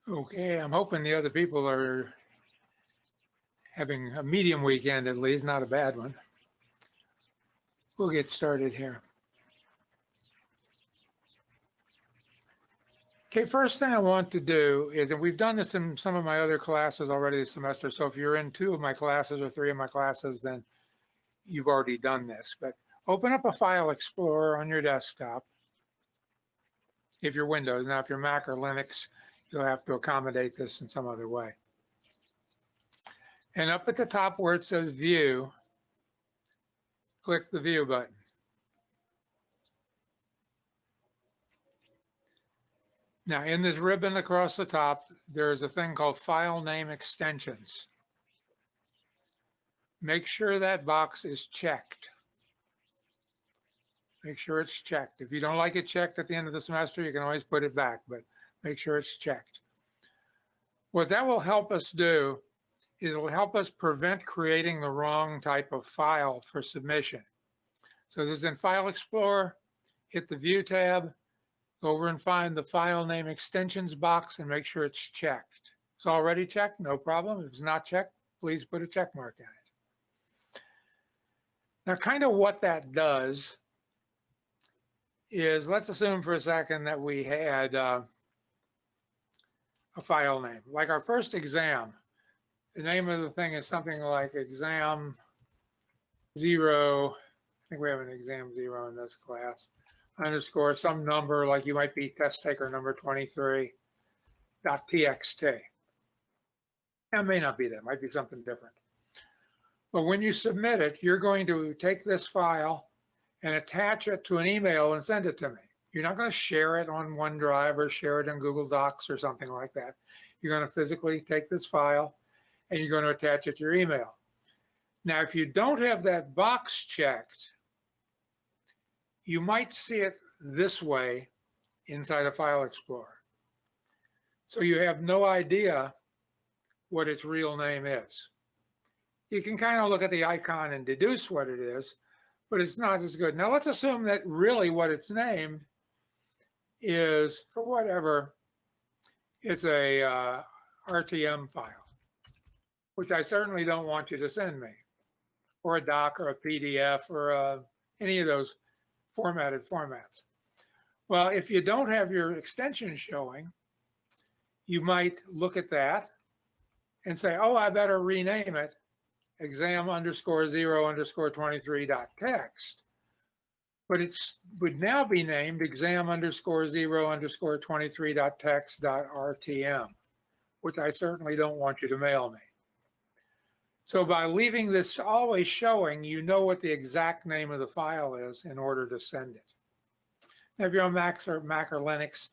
Okay, I'm hoping the other people are having a medium weekend at least, not a bad one. We'll get started here. Okay, first thing I want to do is, and we've done this in some of my other classes already this semester, so if you're in 2 of my classes or 3 of my classes, then you've already done this. But open up a file explorer on your desktop if you're Windows. Now, if you're Mac or Linux, you'll have to accommodate this in some other way. And up at the top where it says View, click the View button. Now, in this ribbon across the top, there's a thing called File Name Extensions. Make sure that box is checked. Make sure it's checked. If you don't like it checked at the end of the semester, you can always put it back, but make sure it's checked. What that will help us do is it'll help us prevent creating the wrong type of file for submission. So this is in File Explorer, hit the View tab, go over and find the File Name Extensions box and make sure it's checked. It's already checked, no problem. If it's not checked, please put a check mark on it. Now, kind of what that does is, let's assume for a second that we had a file name, like our first exam. The name of the thing is something like exam 0. I think we have an exam 0 in this class. Underscore some number, like you might be test taker number 23.txt. That may not be that, it might be something different. But when you submit it, you're going to take this file and attach it to an email and send it to me. You're not going to share it on OneDrive or share it in Google Docs or something like that. You're going to physically take this file and you're going to attach it to your email. Now, if you don't have that box checked, you might see it this way inside a File Explorer. So you have no idea what its real name is. You can kind of look at the icon and deduce what it is, but it's not as good. Now, let's assume that really what it's named is, for whatever, it's a RTM file, which I certainly don't want you to send me, or a doc or a PDF or any of those formatted formats. Well, if you don't have your extension showing, you might look at that and say, oh, I better rename it exam_0_23.txt. But it would now be named exam_0_23.txt.rtm, which I certainly don't want you to mail me. So by leaving this always showing, you know what the exact name of the file is in order to send it. Now, if you're on Mac or Linux,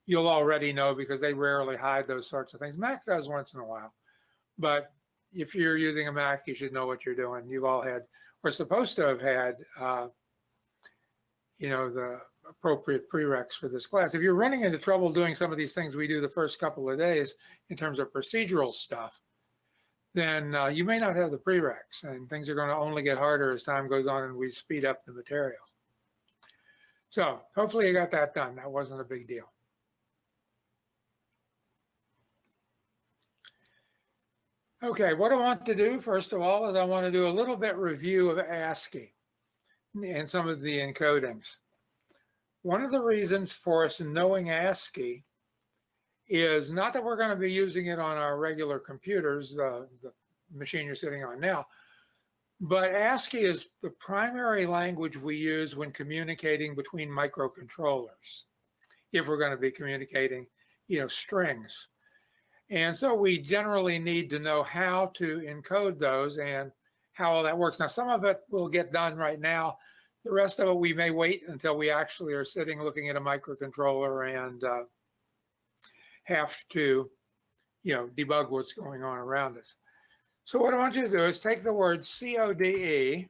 you'll already know because they rarely hide those sorts of things. Mac does once in a while, but if you're using a Mac, you should know what you're doing. You've all had, or supposed to have had, the appropriate prereqs for this class. If you're running into trouble doing some of these things we do the first couple of days in terms of procedural stuff, then you may not have the prereqs, and things are going to only get harder as time goes on and we speed up the material. So hopefully you got that done. That wasn't a big deal. Okay, what I want to do, first of all, is I want to do a little bit review of ASCII and some of the encodings. One of the reasons for us knowing ASCII is not that we're going to be using it on our regular computers, the machine you're sitting on now, but ASCII is the primary language we use when communicating between microcontrollers, if we're going to be communicating, strings. And so we generally need to know how to encode those and how all that works. Now, some of it will get done right now. The rest of it, we may wait until we actually are sitting looking at a microcontroller and have to, debug what's going on around us. So what I want you to do is take the word CODE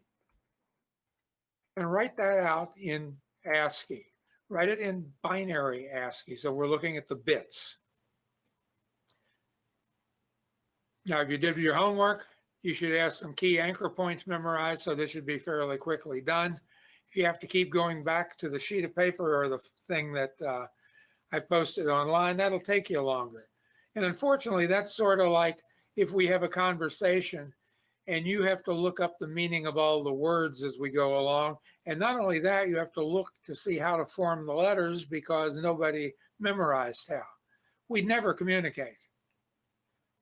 and write that out in ASCII. Write it in binary ASCII. So we're looking at the bits. Now, if you did your homework, you should have some key anchor points memorized, so this should be fairly quickly done. If you have to keep going back to the sheet of paper or the thing that I posted online, that'll take you longer. And unfortunately, that's sort of like if we have a conversation and you have to look up the meaning of all the words as we go along. And not only that, you have to look to see how to form the letters because nobody memorized how. We'd never communicate.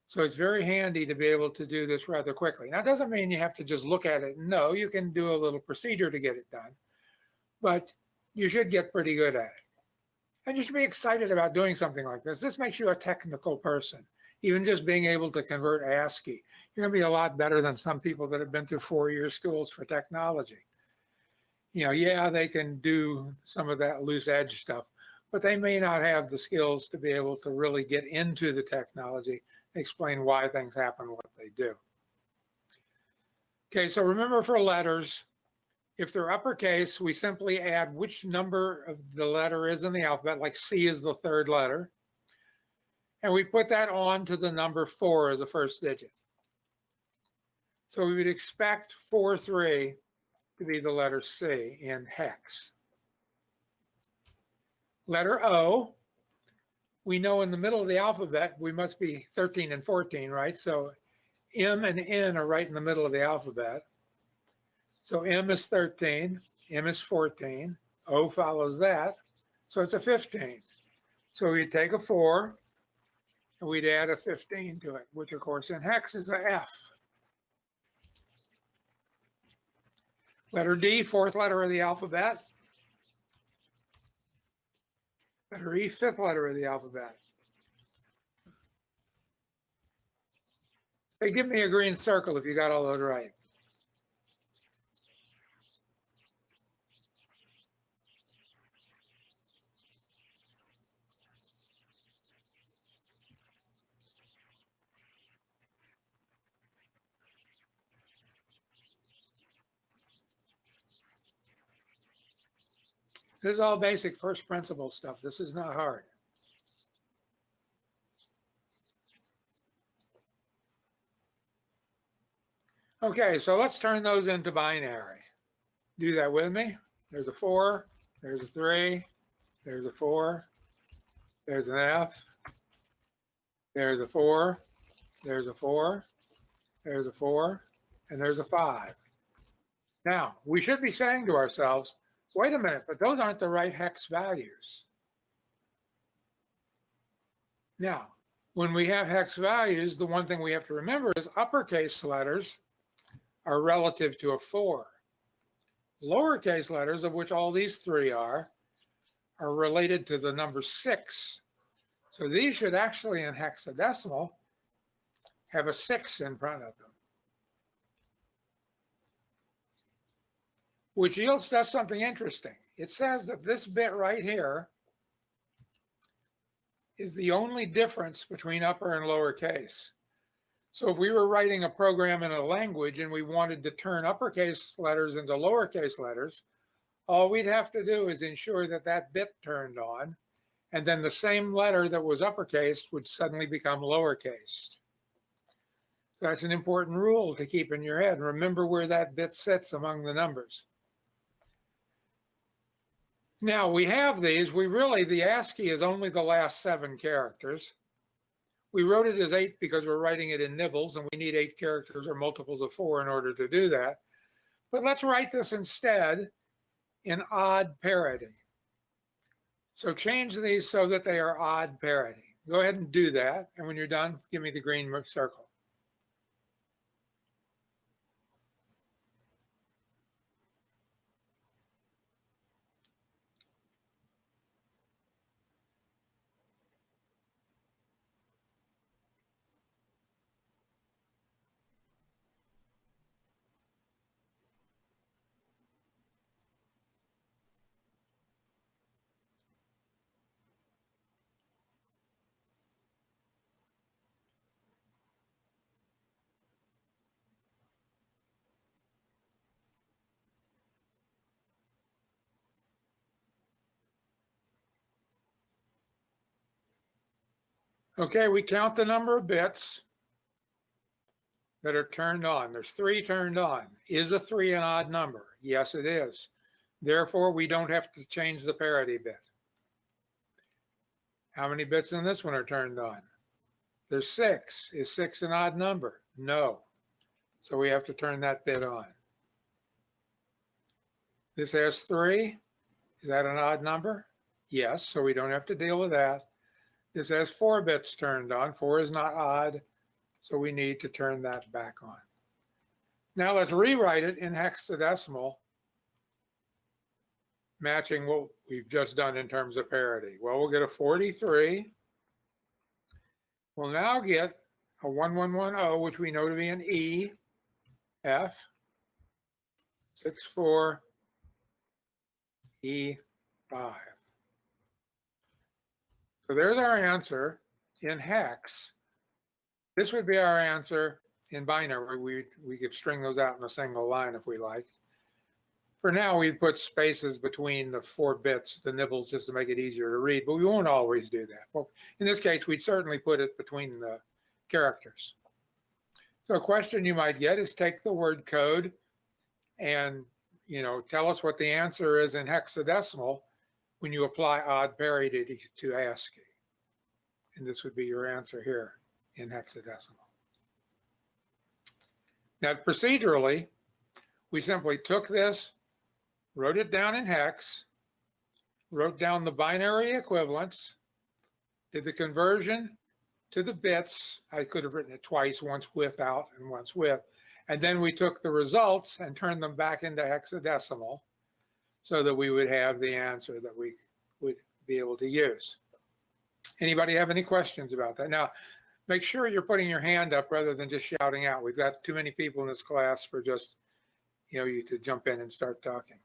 So it's very handy to be able to do this rather quickly. Now, it doesn't mean you have to just look at it. No, you can do a little procedure to get it done, but you should get pretty good at it. And you should be excited about doing something like this. This makes you a technical person. Even just being able to convert ASCII, you're going to be a lot better than some people that have been through 4-year schools for technology. You know, yeah, they can do some of that loose edge stuff, but they may not have the skills to be able to really get into the technology, explain why things happen, what they do. Okay, so remember for letters, if they're uppercase, we simply add which number of the letter is in the alphabet, like C is the 3rd letter, and we put that on to the number 4 as the first digit. So we would expect 4-3 to be the letter C in hex. Letter O, we know in the middle of the alphabet, we must be 13 and 14, right? So M and N are right in the middle of the alphabet. So M is 13, M is 14, O follows that. So it's a 15. So we'd take a 4 and we'd add a 15 to it, which of course in hex is a F. Letter D, 4th letter of the alphabet. Letter E, 5th letter of the alphabet. Hey, give me a green circle if you got all those right. This is all basic first principle stuff. This is not hard. Okay, so let's turn those into binary. Do that with me. There's a 4, there's a 3, there's a 4, there's an F, there's a 4, there's a 4, there's a 4, and there's a 5. Now, we should be saying to ourselves, wait a minute, but those aren't the right hex values. Now, when we have hex values, the one thing we have to remember is uppercase letters are relative to a 4. Lowercase letters, of which all these 3 are related to the number 6. So these should actually, in hexadecimal, have a 6 in front of them, which does something interesting. It says that this bit right here is the only difference between upper and lowercase. So if we were writing a program in a language and we wanted to turn uppercase letters into lowercase letters, all we'd have to do is ensure that that bit turned on, and then the same letter that was uppercase would suddenly become lowercase. That's an important rule to keep in your head. Remember where that bit sits among the numbers. Now we have these, the ASCII is only the last 7 characters. We wrote it as 8 because we're writing it in nibbles and we need 8 characters or multiples of 4 in order to do that. But let's write this instead in odd parity. So change these so that they are odd parity. Go ahead and do that. And when you're done, give me the green circle. Okay, we count the number of bits that are turned on. There's 3 turned on. Is a 3 an odd number? Yes, it is. Therefore, we don't have to change the parity bit. How many bits in this one are turned on? There's 6. Is 6 an odd number? No. So we have to turn that bit on. This has 3. Is that an odd number? Yes, so we don't have to deal with that. This has 4 bits turned on. 4 is not odd, so we need to turn that back on. Now let's rewrite it in hexadecimal, matching what we've just done in terms of parity. Well, we'll get a 43. We'll now get a 1110, which we know to be an E, F, 64, E5. So there's our answer in hex. This would be our answer in binary. We could string those out in a single line if we like. For now, we've put spaces between the 4 bits, the nibbles, just to make it easier to read, but we won't always do that. Well, in this case, we'd certainly put it between the characters. So a question you might get is take the word code and, tell us what the answer is in hexadecimal when you apply odd parity to ASCII. And this would be your answer here in hexadecimal. Now, procedurally, we simply took this, wrote it down in hex, wrote down the binary equivalents, did the conversion to the bits. I could have written it twice, once without and once with. And then we took the results and turned them back into hexadecimal so that we would have the answer that we would be able to use. Anybody have any questions about that? Now, make sure you're putting your hand up rather than just shouting out. We've got too many people in this class for just, you to jump in and start talking.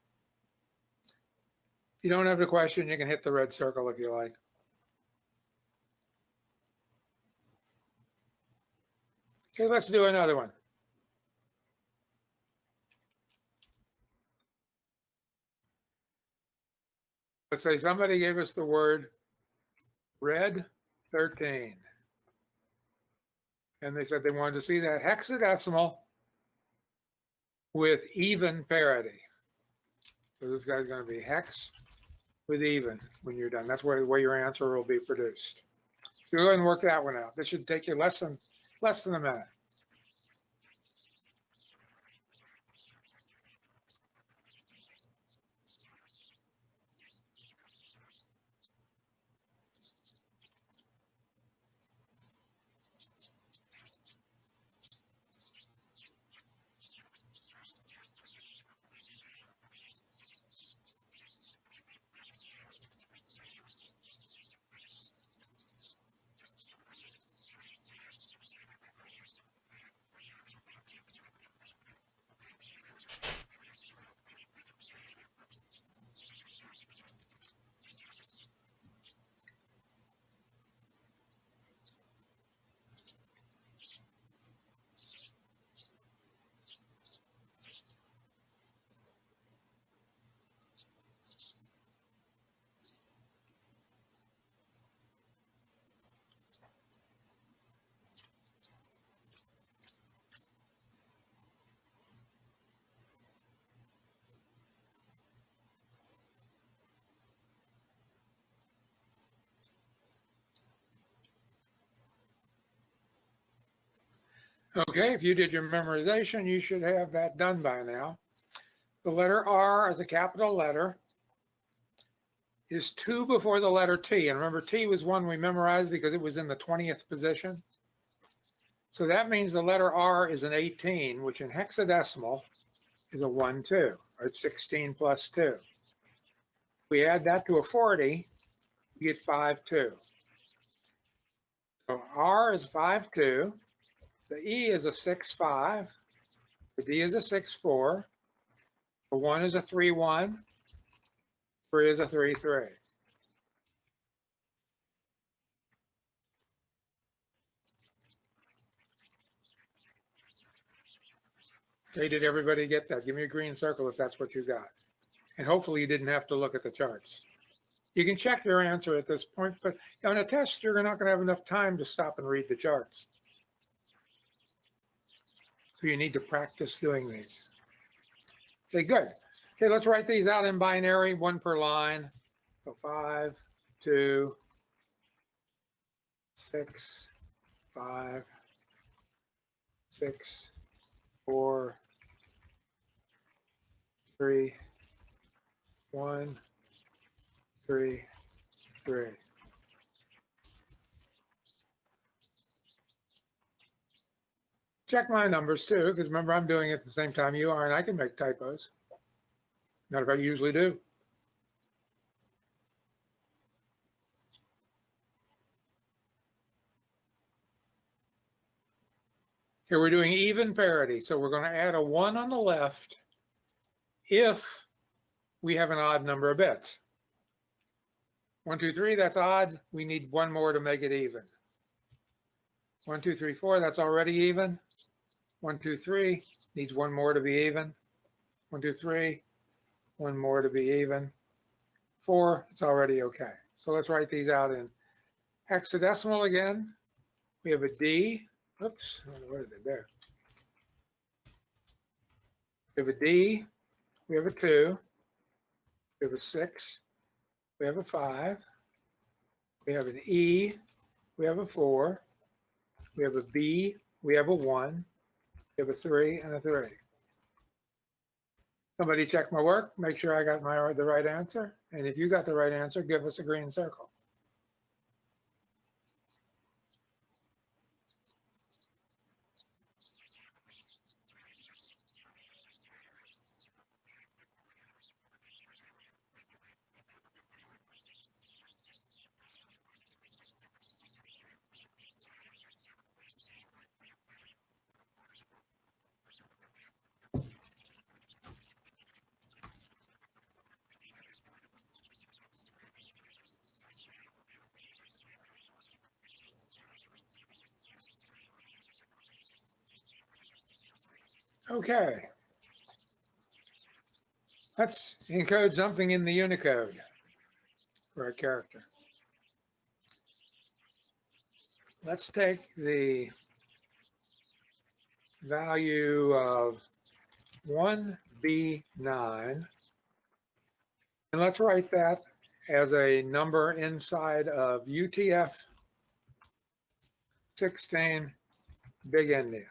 If you don't have the question, you can hit the red circle if you like. Okay, let's do another one. Let's say somebody gave us the word red 13. And they said they wanted to see that hexadecimal with even parity. So this guy's going to be hex with even when you're done. That's where your answer will be produced. So go ahead and work that one out. This should take you less than a minute. Okay, if you did your memorization, you should have that done by now. The letter R as a capital letter is 2 before the letter T. And remember, T was one we memorized because it was in the 20th position. So that means the letter R is an 18, which in hexadecimal is a 1, 2, or it's 16 plus 2. We add that to a 40, we get 5, 2. So R is 5, 2. The E is a 6, 5. The D is a 6, 4. The 1 is a 3, 1. 3 is a 3, 3. Okay, did everybody get that? Give me a green circle if that's what you got. And hopefully you didn't have to look at the charts. You can check your answer at this point, but on a test, you're not going to have enough time to stop and read the charts. So you need to practice doing these. Okay, good. Okay, let's write these out in binary, 1 per line. So 5, 2, 6, 5, 6, 4, 3, 1, 3, 3. Check my numbers too, because remember I'm doing it at the same time you are, and I can make typos. Not if I usually do. Here we're doing even parity, so we're going to add a 1 on the left if we have an odd number of bits. 1, 2, 3, that's odd. We need one more to make it even. 1, 2, 3, 4, that's already even. 1, 2, 3, needs one more to be even. 1, 2, 3, one more to be even. 4, it's already okay. So let's write these out in hexadecimal again. We have a D. Oops, what is it there? We have a D. We have a 2. We have a 6. We have a 5. We have an E. We have a 4. We have a B. We have a 1. We have a 3 and a 3. Somebody check my work, make sure I got the right answer. And if you got the right answer, give us a green circle. Okay. Let's encode something in the Unicode for a character. Let's take the value of 1B9 and let's write that as a number inside of UTF-16 big endian.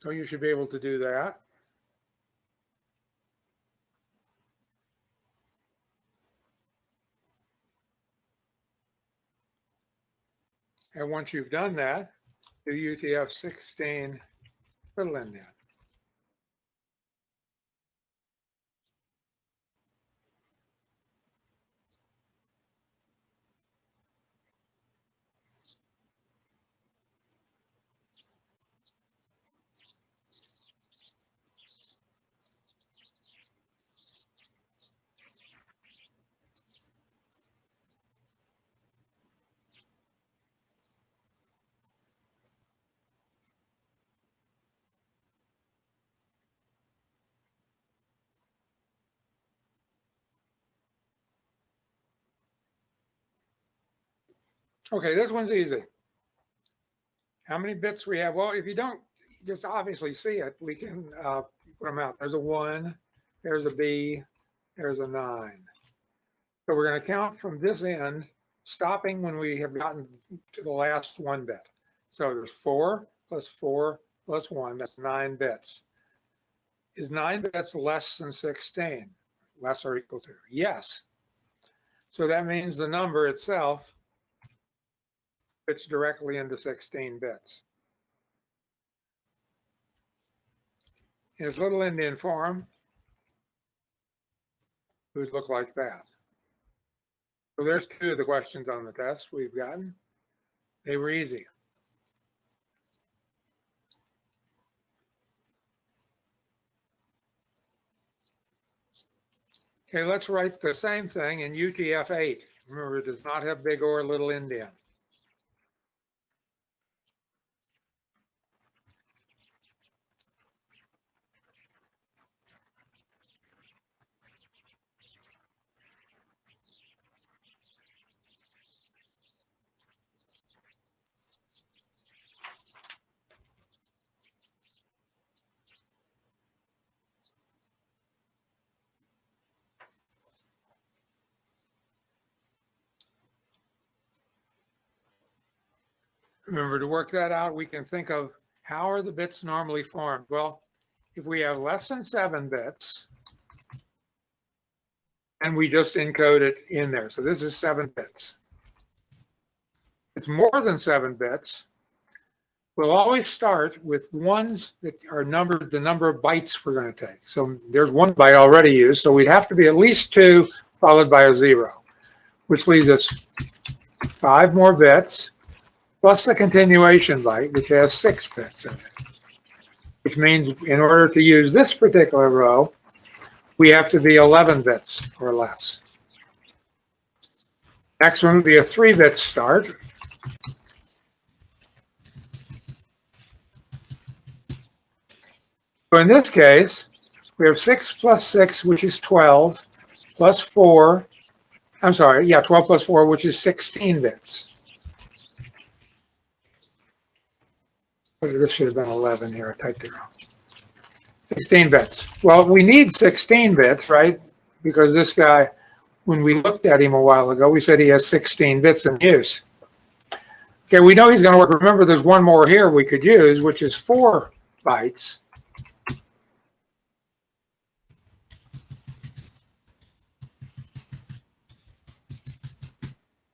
So you should be able to do that. And once you've done that, do UTF-16 little endian. Okay, this one's easy. How many bits we have? Well, if you don't just obviously see it, we can put them out. There's a 1, there's a B, there's a 9. So we're going to count from this end, stopping when we have gotten to the last 1 bit. So there's 4 plus 4 plus 1, that's 9 bits. Is 9 bits less than 16? Less or equal to? Yes. So that means the number itself fits directly into 16 bits. In its little endian form, it would look like that. So there's 2 of the questions on the test we've gotten. They were easy. Okay, let's write the same thing in UTF-8. Remember, it does not have big or little endian. Remember, to work that out, we can think of how are the bits normally formed. Well, if we have less than 7 bits, and we just encode it in there. So this is 7 bits. It's more than 7 bits. We'll always start with ones that are numbered, the number of bytes we're going to take. So there's 1 byte already used. So we'd have to be at least 2 followed by a 0, which leaves us 5 more bits plus the continuation byte, which has 6 bits in it. Which means in order to use this particular row, we have to be 11 bits or less. Next one would be a 3-bit start. So in this case, we have 6 plus 6, which is 12, plus 4. I'm sorry, yeah, 12 plus 4, which is 16 bits. This should have been 11 here. I typed it wrong. 16 bits. Well, we need 16 bits, right? Because this guy, when we looked at him a while ago, we said he has 16 bits in use. Okay, we know he's going to work. Remember, there's one more here we could use, which is 4 bytes.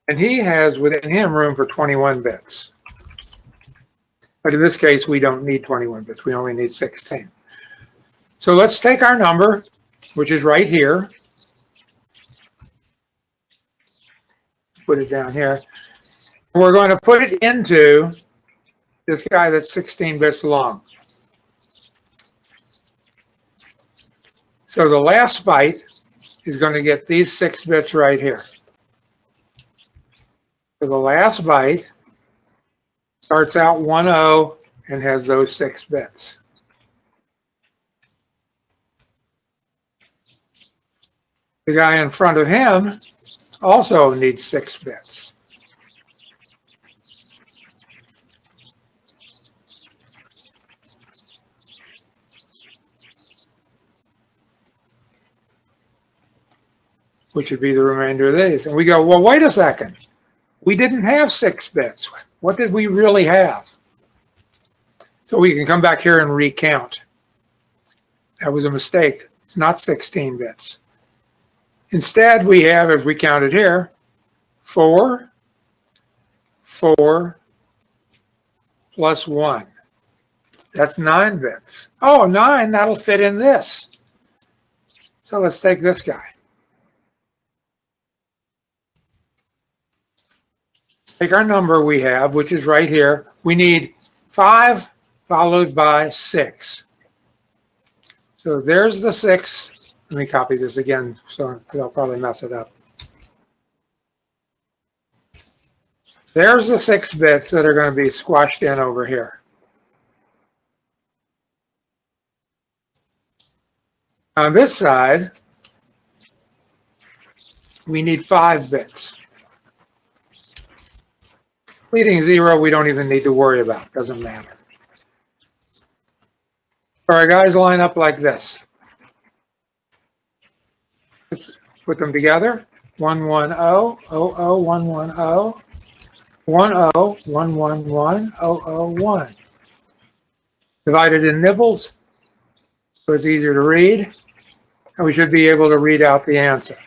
And he has within him room for 21 bits. But in this case, we don't need 21 bits. We only need 16. So let's take our number, which is right here. Put it down here. We're going to put it into this guy that's 16 bits long. So the last byte is going to get these 6 bits right here. So the last byte starts out 10 and has those 6 bits. The guy in front of him also needs 6 bits. Which would be the remainder of these. And we go, well, wait a second. We didn't have 6 bits. What did we really have? So we can come back here and recount. That was a mistake. It's not 16 bits. Instead, we have, as we counted here, 4, 4, plus 1. That's 9 bits. Oh, 9, that'll fit in this. So let's take this guy. Take our number we have, which is right here. We need 5 followed by 6. So there's the 6. Let me copy this again, so I'll probably mess it up. There's the 6 bits that are going to be squashed in over here. On this side, we need 5 bits. Leading 0, we don't even need to worry about. Doesn't matter. All right, guys, line up like this. Let's put them together. 1 1 0 0 0 1 1 0 1 0 1 1 1 0 0 1. Divided in nibbles, so it's easier to read, and we should be able to read out the answer.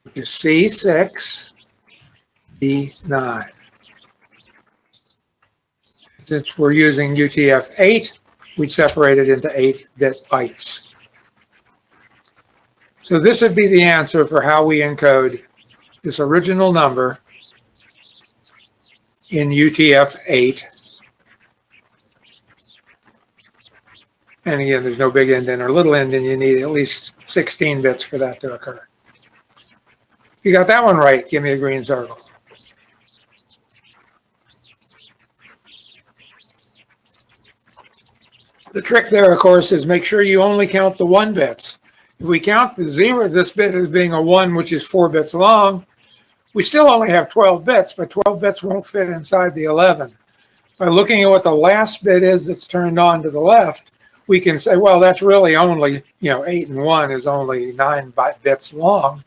Which is C6 D9. Since we're using UTF-8, we separate it into 8-bit bytes. So this would be the answer for how we encode this original number in UTF-8. And again, there's no big indent or little indent. You need at least 16 bits for that to occur. If you got that one right, give me a green circle. The trick there, of course, is make sure you only count the 1 bits. If we count the 0, this bit as being a 1, which is 4 bits long, we still only have 12 bits, but 12 bits won't fit inside the 11. By looking at what the last bit is that's turned on to the left, we can say, well, that's really only, 8 and 1 is only 9 bits long.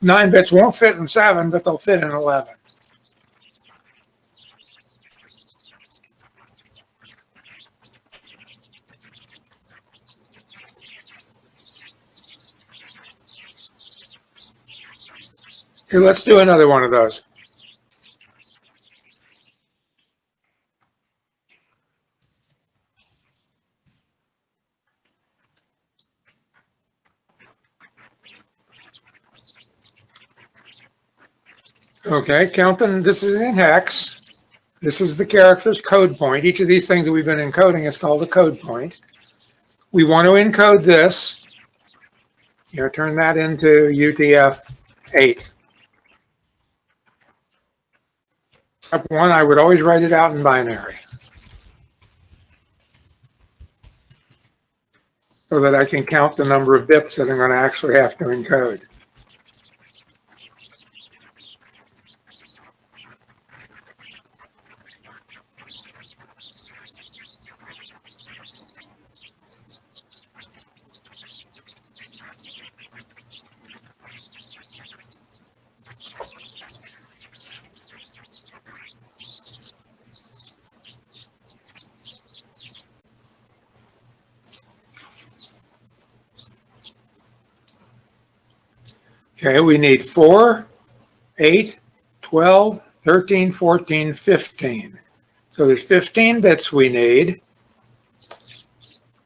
9 bits won't fit in 7, but they'll fit in 11. Okay, let's do another one of those. Okay, count them. This is in hex. This is the character's code point. Each of these things that we've been encoding is called a code point. We want to encode this. Turn that into UTF-8. Step one, I would always write it out in binary so that I can count the number of bits that I'm going to actually have to encode. Okay, we need 4, 8, 12, 13, 14, 15. So there's 15 bits we need.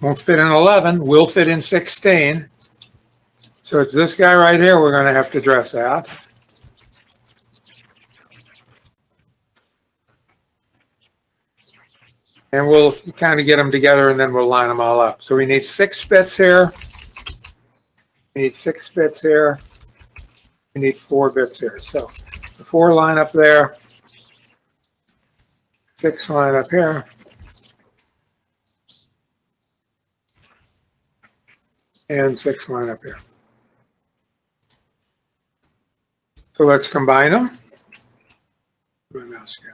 Won't fit in 11, will fit in 16. So it's this guy right here we're going to have to dress out. And we'll kind of get them together and then we'll line them all up. So we need 6 bits here. We need 6 bits here. We need 4 bits here. So the 4 line up there, 6 line up here. And 6 line up here. So let's combine them. My mouse here.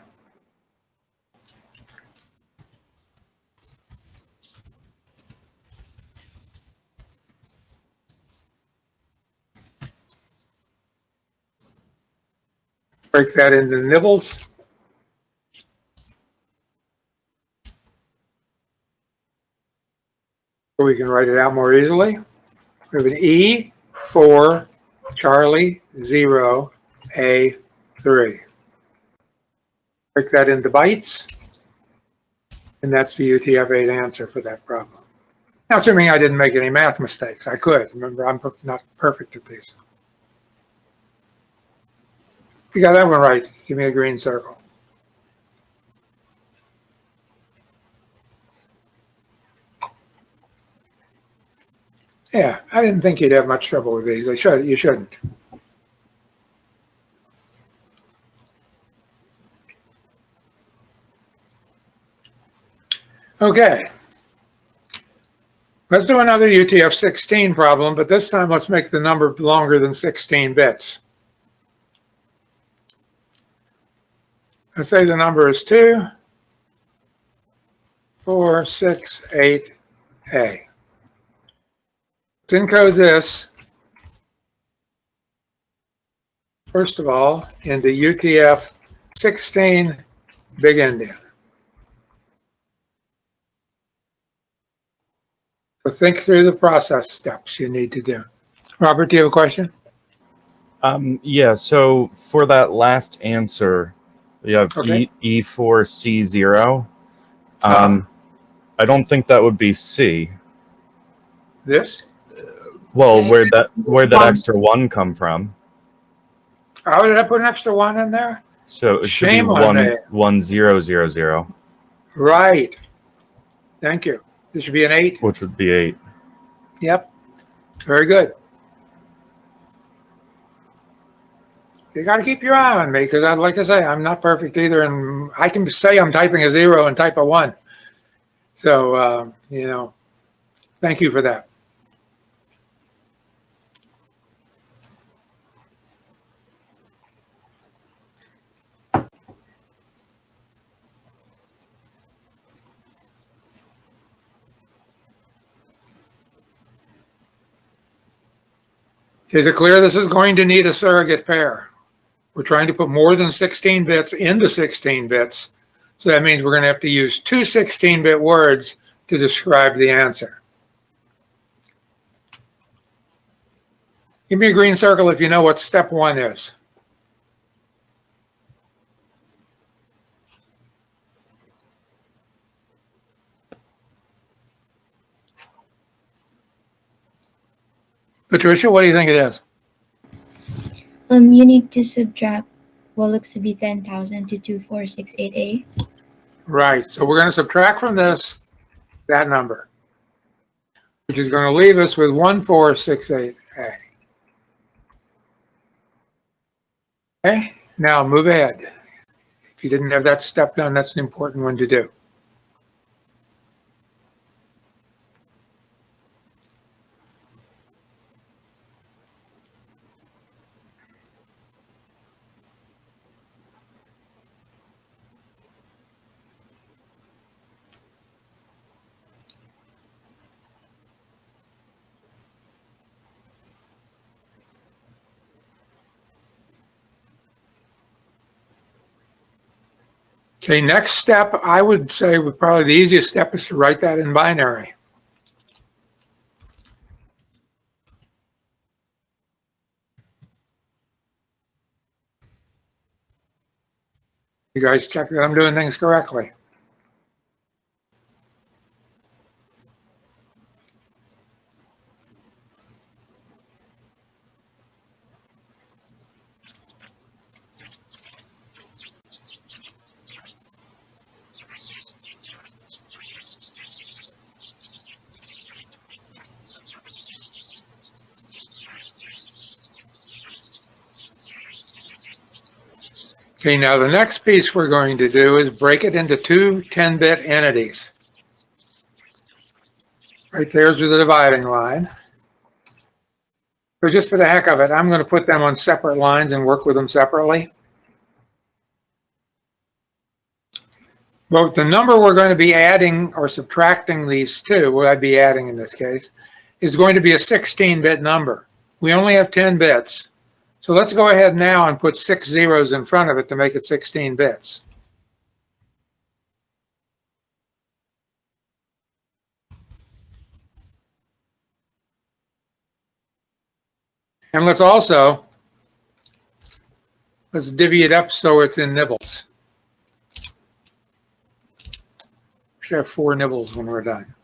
Break that into nibbles. So we can write it out more easily. We have an E, 4, Charlie, 0, A, 3. Break that into bytes. And that's the UTF-8 answer for that problem. Now, assuming I didn't make any math mistakes, I could. Remember, I'm not perfect at these. If you got that one right, give me a green circle. Yeah, I didn't think you'd have much trouble with these. You shouldn't. Okay. Let's do another UTF-16 problem, but this time let's make the number longer than 16 bits. Let's say the number is 2, 4, 6, 8, A. Let's encode this, first of all, into UTF-16 big endian. So think through the process steps you need to do. Robert, do you have a question? Yeah, so for that last answer, you have Okay. E4C0. I don't think that would be C. This? Well, where'd that extra 1 come from? How did I put an extra 1 in there? So it should be Shame on me. 1000. Right. Thank you. This should be an 8. Which would be 8. Yep. Very good. You got to keep your eye on me because, like I say, I'm not perfect either, and I can say I'm typing a 0 and type a 1. So, thank you for that. Is it clear this is going to need a surrogate pair? We're trying to put more than 16 bits into 16 bits. So that means we're going to have to use 2 16-bit words to describe the answer. Give me a green circle if you know what step 1 is. Patricia, what do you think it is? You need to subtract what looks to be 10,000 to 2468A. Right. So we're going to subtract from this that number, which is going to leave us with 1468A. Okay. Now move ahead. If you didn't have that step done, that's an important one to do. Okay, next step, I would say probably the easiest step is to write that in binary. You guys check that I'm doing things correctly. Okay, now the next piece we're going to do is break it into two 10-bit entities. Right there's the dividing line. So just for the heck of it, I'm going to put them on separate lines and work with them separately. But the number we're going to be adding or subtracting these two, what I'd be adding in this case, is going to be a 16-bit number. We only have 10 bits. So let's go ahead now and put 6 zeros in front of it to make it 16 bits. And let's divvy it up so it's in nibbles. Should have 4 nibbles when we're done.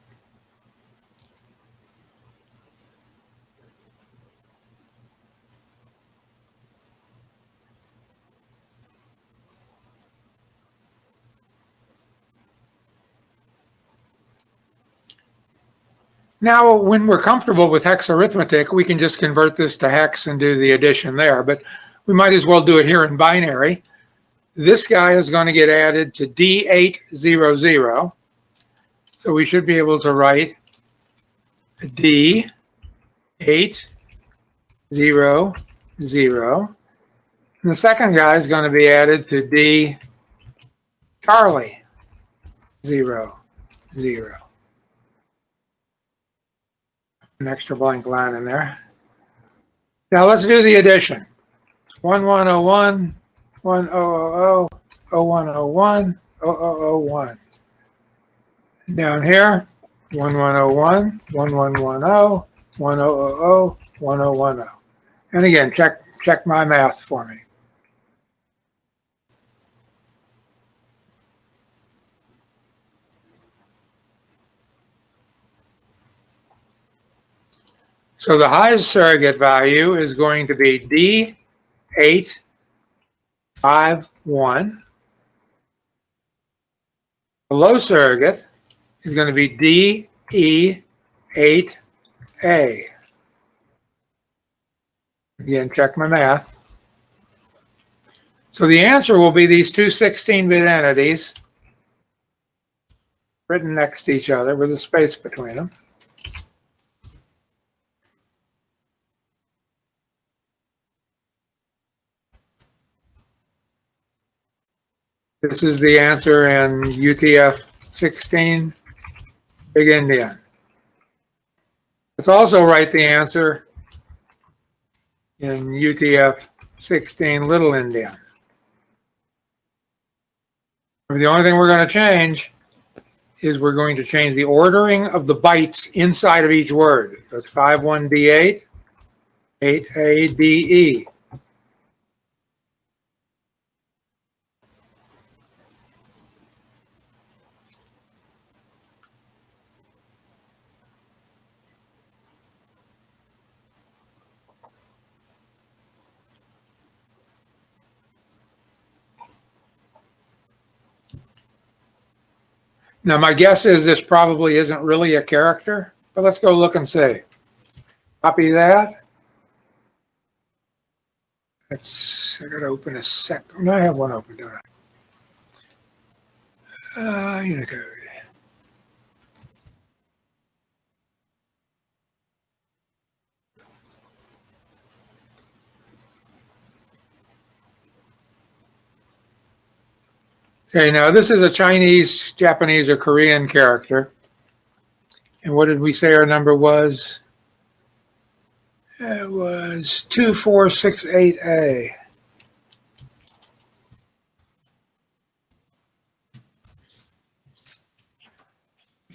Now, when we're comfortable with hex arithmetic, we can just convert this to hex and do the addition there, but we might as well do it here in binary. This guy is going to get added to D800. So we should be able to write D800. And the second guy is going to be added to D Charlie 0, 0. An extra blank line in there. Now let's do the addition. 1101, 1000, 0101, 0001. Down here, 1101, 1110, 1000, 1010. And again, check my math for me. So the highest surrogate value is going to be D851. The low surrogate is going to be DE8A. Again, check my math. So the answer will be these two 16-bit entities written next to each other with a space between them. This is the answer in UTF-16, Big Indian. Let's also write the answer in UTF-16, Little Indian. The only thing we're going to change is we're going to change the ordering of the bytes inside of each word. So it's 51D8, 8ADE. Now, my guess is this probably isn't really a character, but let's go look and see. Copy that. I got to open a second. No, I have one open, don't I? Unicode. Okay, now this is a Chinese, Japanese, or Korean character. And what did we say our number was? It was 2468A.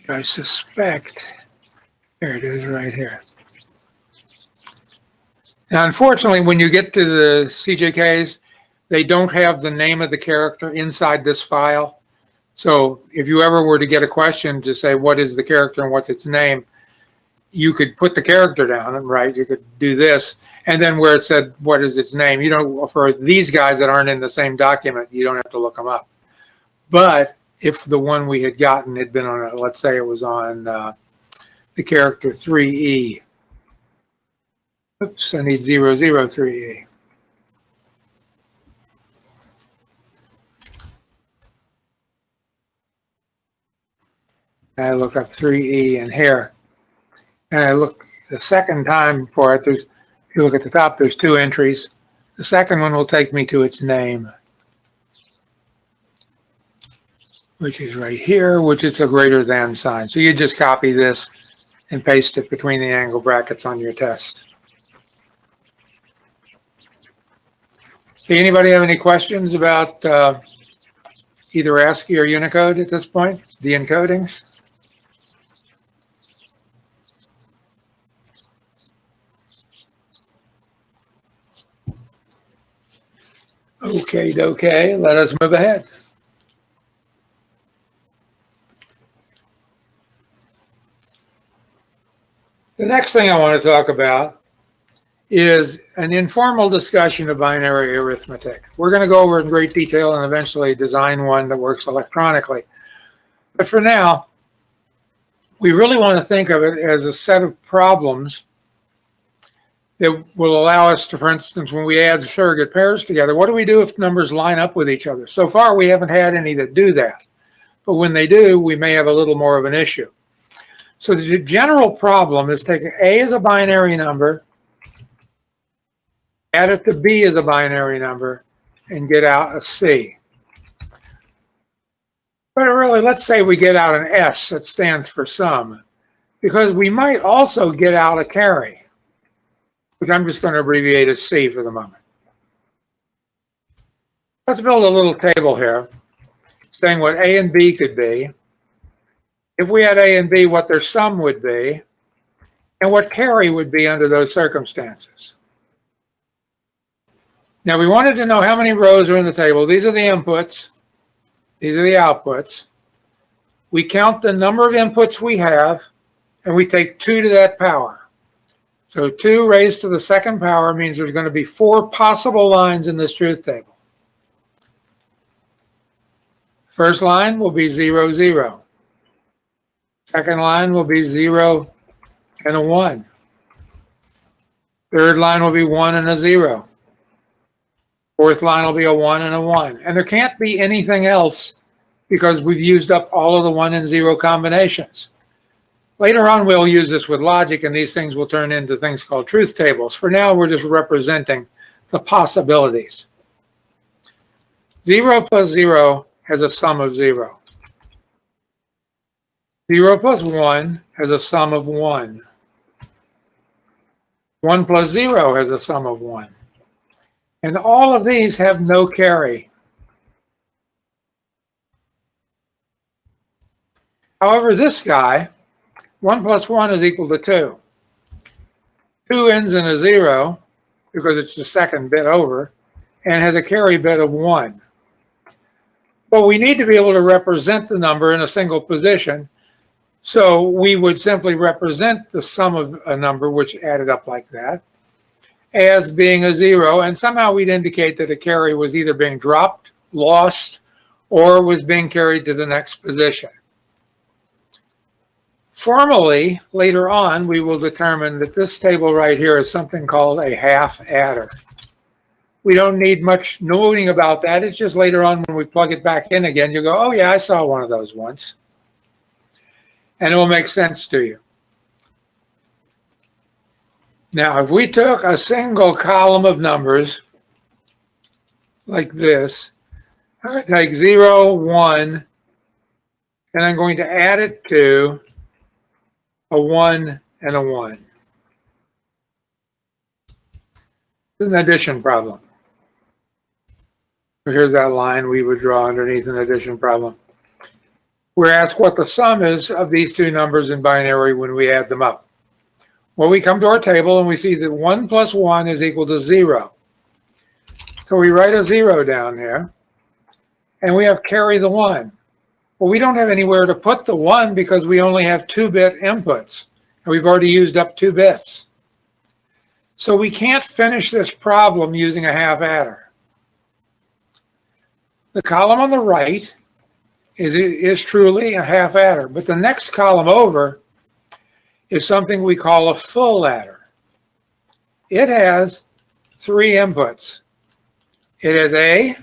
I suspect, there it is right here. Now, unfortunately, when you get to the CJKs, they don't have the name of the character inside this file. So if you ever were to get a question to say, what is the character and what's its name, you could put the character down, right? You could do this. And then where it said, what is its name? You don't, for these guys that aren't in the same document, you don't have to look them up. But if the one we had gotten had been on, let's say it was on the character 3E. Oops, I need 003E. I look up 3E in here. And I look the second time for it. There's, if you look at the top, there's two entries. The second one will take me to its name, which is right here, which is a greater than sign. So you just copy this and paste it between the angle brackets on your test. Okay, anybody have any questions about either ASCII or Unicode at this point? The encodings? Okay, let us move ahead. The next thing I want to talk about is an informal discussion of binary arithmetic. We're going to go over in great detail and eventually design one that works electronically. But for now, we really want to think of it as a set of problems that will allow us to, for instance, when we add surrogate pairs together, what do we do if numbers line up with each other? So far, we haven't had any that do that. But when they do, we may have a little more of an issue. So the general problem is take A as a binary number, add it to B as a binary number, and get out a C. But really, let's say we get out an S that stands for sum, because we might also get out a carry, which I'm just going to abbreviate as C for the moment. Let's build a little table here saying what A and B could be. If we had A and B, what their sum would be, and what carry would be under those circumstances. Now, we wanted to know how many rows are in the table. These are the inputs. These are the outputs. We count the number of inputs we have, and we take 2 to that power. So 2 raised to the second power means there's going to be 4 possible lines in this truth table. First line will be 0, 0. Second line will be 0 and a 1. Third line will be 1 and a 0. Fourth line will be a 1 and a 1. And there can't be anything else because we've used up all of the 1 and 0 combinations. Later on, we'll use this with logic, and these things will turn into things called truth tables. For now, we're just representing the possibilities. 0 plus 0 has a sum of 0. 0 plus 1 has a sum of 1. 1 plus 0 has a sum of 1. And all of these have no carry. However, this guy, 1 plus 1 is equal to 2. 2 ends in a 0 because it's the second bit over and has a carry bit of 1. But we need to be able to represent the number in a single position. So we would simply represent the sum of a number, which added up like that, as being a 0. And somehow we'd indicate that a carry was either being dropped, lost, or was being carried to the next position. Formally, later on, we will determine that this table right here is something called a half adder. We don't need much noting about that. It's just later on when we plug it back in again, you go, oh yeah, I saw one of those once. And it will make sense to you. Now, if we took a single column of numbers like this, I'm going to take 0, 1, and I'm going to add it to a 1 and a 1. This is an addition problem. Here's that line we would draw underneath an addition problem. We're asked what the sum is of these two numbers in binary when we add them up. Well, we come to our table and we see that 1 plus 1 is equal to 0. So we write a 0 down here, and we have carry the 1. Well, we don't have anywhere to put the 1 because we only have 2-bit inputs, and we've already used up 2 bits. So we can't finish this problem using a half adder. The column on the right is truly a half adder, but the next column over is something we call a full adder. It has 3 inputs. It has A,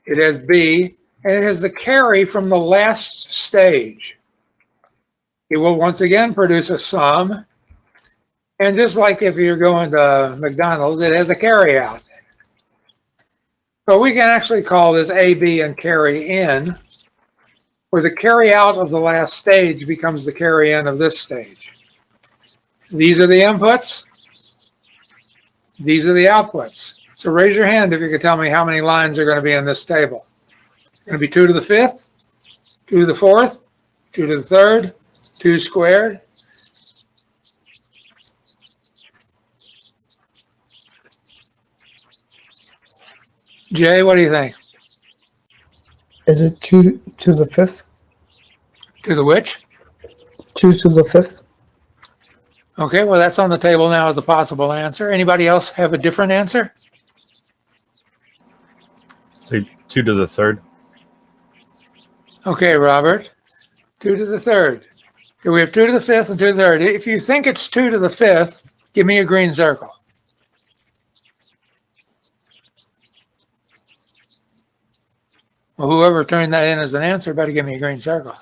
it has B, and it has the carry from the last stage. It will once again produce a sum, and just like if you're going to McDonald's, it has a carry out. So we can actually call this A, B, and carry in, where the carry out of the last stage becomes the carry in of this stage. These are the inputs. These are the outputs. So raise your hand if you could tell me how many lines are going to be in this table. It's going to be 2 to the 5th, 2 to the 4th, 2 to the 3rd, 2 squared. Jay, what do you think? Is it 2 to the 5th? To the which? 2 to the 5th? Okay, well, that's on the table now as a possible answer. Anybody else have a different answer? Say 2 to the 3rd. Okay, Robert. 2 to the 3rd. Okay, we have 2 to the 5th and 2 to the 3rd. If you think it's 2 to the 5th, give me a green circle. Well, whoever turned that in as an answer better give me a green circle.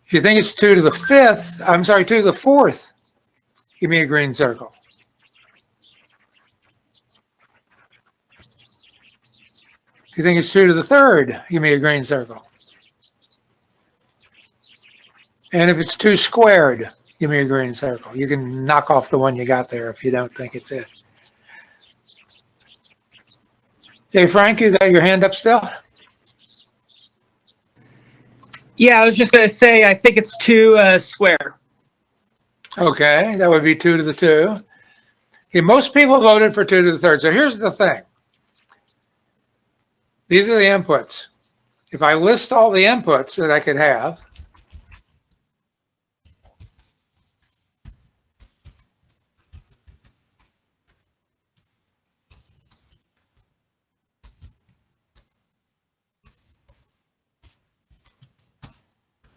If you think it's 2 to the 5th, I'm sorry, 2 to the 4th, give me a green circle. If you think it's 2 to the 3rd, give me a green circle. And if it's 2 squared, give me a green circle. You can knock off the one you got there if you don't think it's it. Hey, Frank, you got your hand up still? Yeah, I was just going to say, I think it's 2 square. Okay, that would be 2 to the 2. Okay, most people voted for 2 to the 3rd. So here's the thing. These are the inputs. If I list all the inputs that I could have,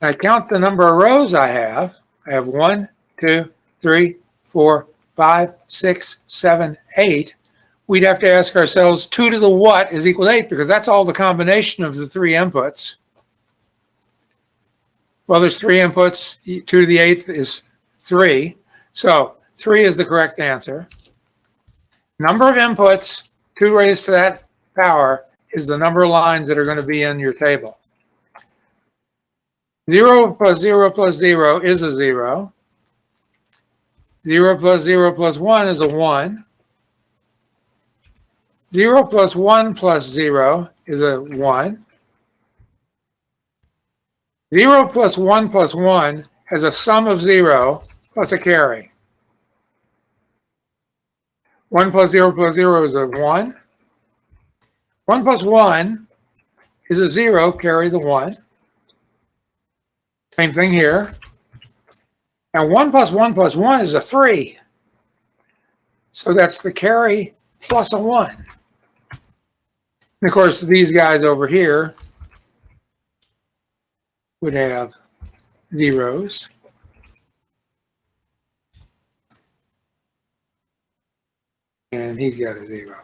I count the number of rows I have 1, 2, 3, 4, 5, 6, 7, 8. We'd have to ask ourselves 2 to the what is equal to 8 because that's all the combination of the 3 inputs. Well, there's 3 inputs. 2 to the 8th is 3. So 3 is the correct answer. Number of inputs, 2 raised to that power, is the number of lines that are going to be in your table. 0 plus 0 plus 0 is a 0. 0 plus 0 plus 1 is a 1. 0 plus 1 plus 0 is a 1. 0 plus 1 plus 1 has a sum of 0 plus a carry. 1 plus 0 plus 0 is a 1. 1 plus 1 is a 0, carry the 1. Same thing here. And 1 plus 1 plus 1 is a 3. So that's the carry plus a 1. And of course, these guys over here would have zeros. And he's got a 0.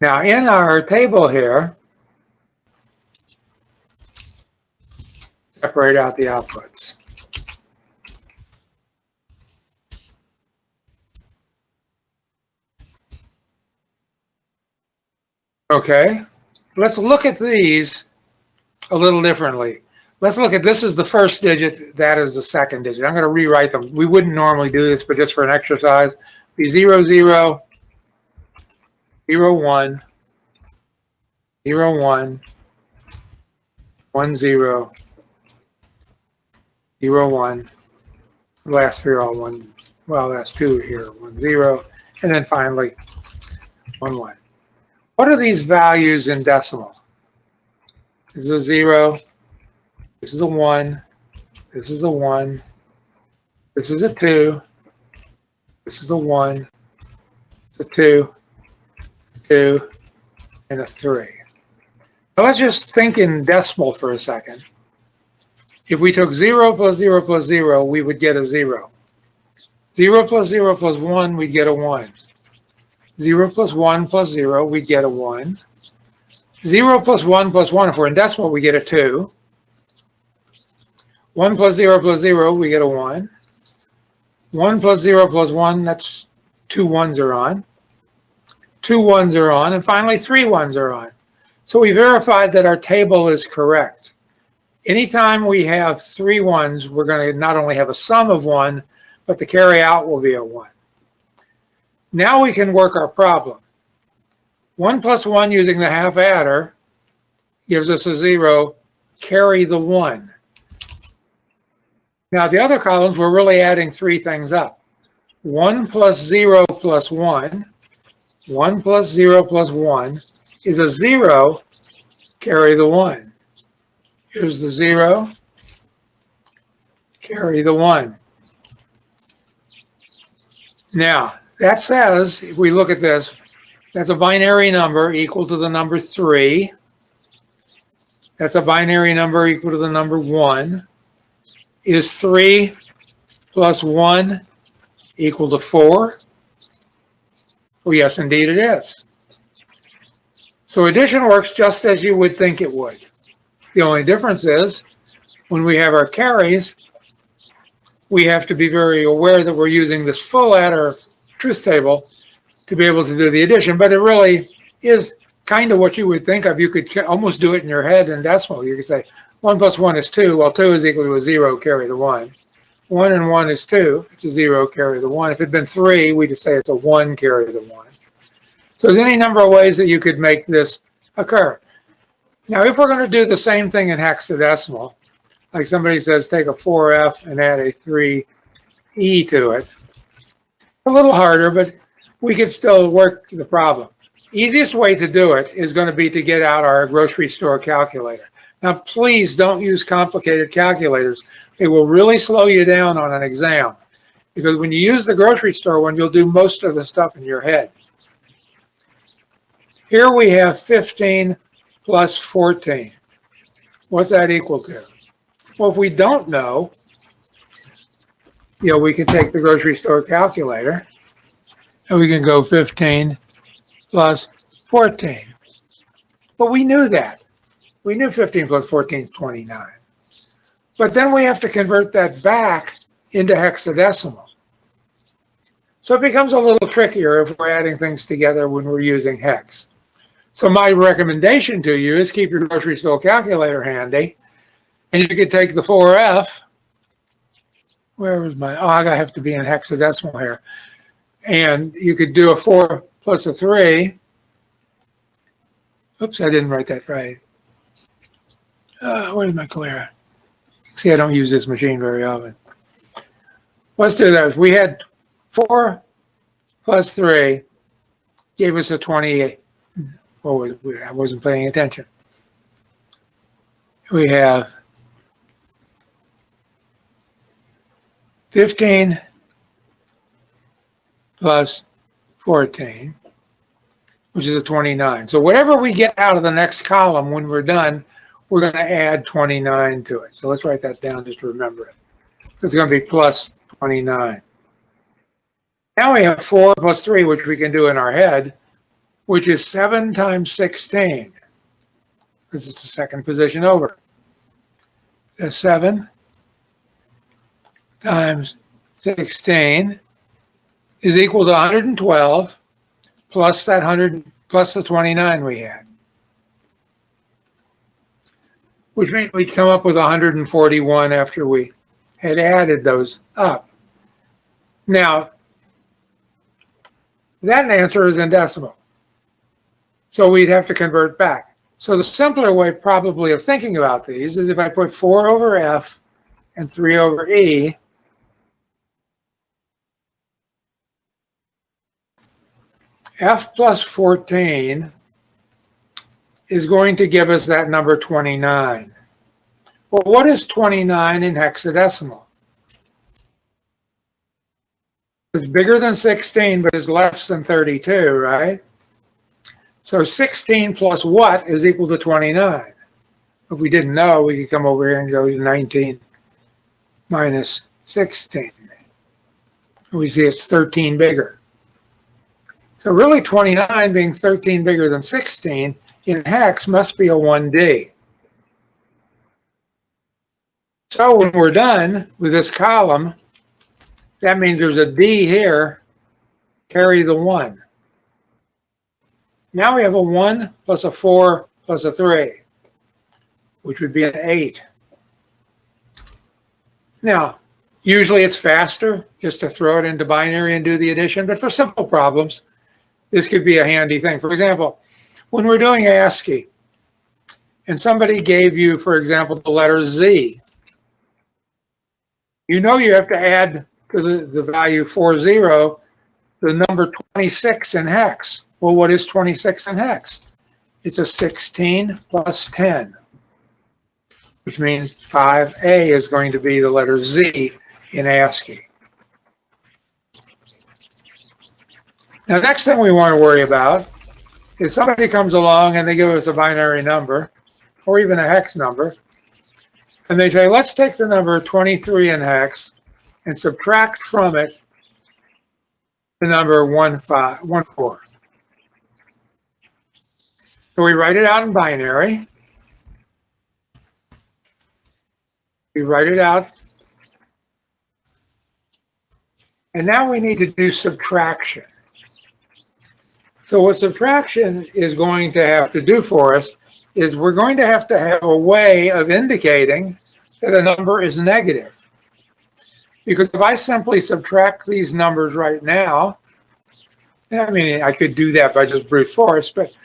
Now in our table here, separate out the outputs. Okay, let's look at these a little differently. Let's look at this is the first digit, that is the second digit. I'm going to rewrite them. We wouldn't normally do this, but just for an exercise, be 0, 0, 0, 1, 0, 1, 1, 0, 0, 1. The last three are all 1. Well, that's 2 here, 1, 0, and then finally 1, 1. What are these values in decimal? This is a 0. This is a 1. This is a 1. This is a 2. This is a 1. It's a 2. 2. And a 3. Now let's just think in decimal for a second. If we took 0 plus 0 plus 0, we would get a 0. 0 plus 0 plus 1, we'd get a 1. 0 plus 1 plus 0, we'd get a 1. 0 plus 1 plus 1, if we're in decimal, we get a 2. 1 plus 0, we get a 1. 1 plus 0 plus 1, that's 2 1s are on. 2 1s are on, and finally 3 1s are on. So we verified that our table is correct. Anytime we have 3 1s, we're going to not only have a sum of 1, but the carry out will be a 1. Now we can work our problem. 1 plus 1 using the half adder gives us a 0, carry the 1. Now the other columns, we're really adding 3 things up. 1 plus 0 plus 1, 1 plus 0 plus 1 is a 0, carry the 1. Here's the 0, carry the 1. Now, that says, if we look at this, that's a binary number equal to the number 3. That's a binary number equal to the number 1. Is 3 plus 1 equal to 4? Well, yes, indeed it is. So addition works just as you would think it would. The only difference is when we have our carries, we have to be very aware that we're using this full adder truth table to be able to do the addition, but it really is kind of what you would think of. You could almost do it in your head in decimal. You could say 1 plus 1 is 2. Well, 2 is equal to a 0, carry the 1. 1 and 1 is 2. It's a 0, carry the 1. If it had been 3, we'd just say it's a 1, carry the 1. So there's any number of ways that you could make this occur. Now, if we're going to do the same thing in hexadecimal, like somebody says, take a 4F and add a 3E to it, a little harder, but we could still work the problem. Easiest way to do it is going to be to get out our grocery store calculator. Now, please don't use complicated calculators. They will really slow you down on an exam, because when you use the grocery store one, you'll do most of the stuff in your head. Here we have 15 plus 14. What's that equal to? Well, if we don't know, we can take the grocery store calculator and we can go 15 plus 14. But we knew that. We knew 15 plus 14 is 29. But then we have to convert that back into hexadecimal. So it becomes a little trickier if we're adding things together when we're using hex. So my recommendation to you is keep your grocery store calculator handy, and you could take the 4F. Where was my, I have to be in hexadecimal here. And you could do a 4 plus a 3. Oops, I didn't write that right. Where's my clear? See, I don't use this machine very often. Let's do that. We had 4 plus 3 gave us a 28. Oh, I wasn't paying attention. We have 15 plus 14 which is a 29. So whatever we get out of the next column when we're done, we're going to add 29 to it. So let's write that down just to remember it. It's going to be plus 29. Now we have 4 plus 3, which we can do in our head, which is 7 times 16, because it's the second position over. 7 times 16 is equal to 112 plus that 100 plus the 29 we had, which means we'd come up with 141 after we had added those up. Now, that answer is in decimal, so we'd have to convert back. So the simpler way probably of thinking about these is if I put 4 over F and 3 over E, F plus 14 is going to give us that number 29. Well, what is 29 in hexadecimal? It's bigger than 16, but it's less than 32, right? So 16 plus what is equal to 29? If we didn't know, we could come over here and go to 19 minus 16. We see it's 13 bigger. So really 29 being 13 bigger than 16 in hex must be a 1D. So when we're done with this column, that means there's a D here, carry the 1. Now we have a 1 plus a 4 plus a 3, which would be an 8. Now, usually it's faster just to throw it into binary and do the addition, but for simple problems, this could be a handy thing. For example, when we're doing ASCII, and somebody gave you, for example, the letter Z, you know you have to add to the value 40 the number 26 in hex. Well, what is 26 in hex? It's a 16 plus 10, which means 5A is going to be the letter Z in ASCII. Now, next thing we want to worry about is somebody comes along and they give us a binary number or even a hex number, and they say, let's take the number 23 in hex and subtract from it the number 14. So we write it out in binary. We write it out. And now we need to do subtraction. So what subtraction is going to have to do for us is we're going to have a way of indicating that a number is negative. Because if I simply subtract these numbers right now, I mean, I could do that by just brute force, but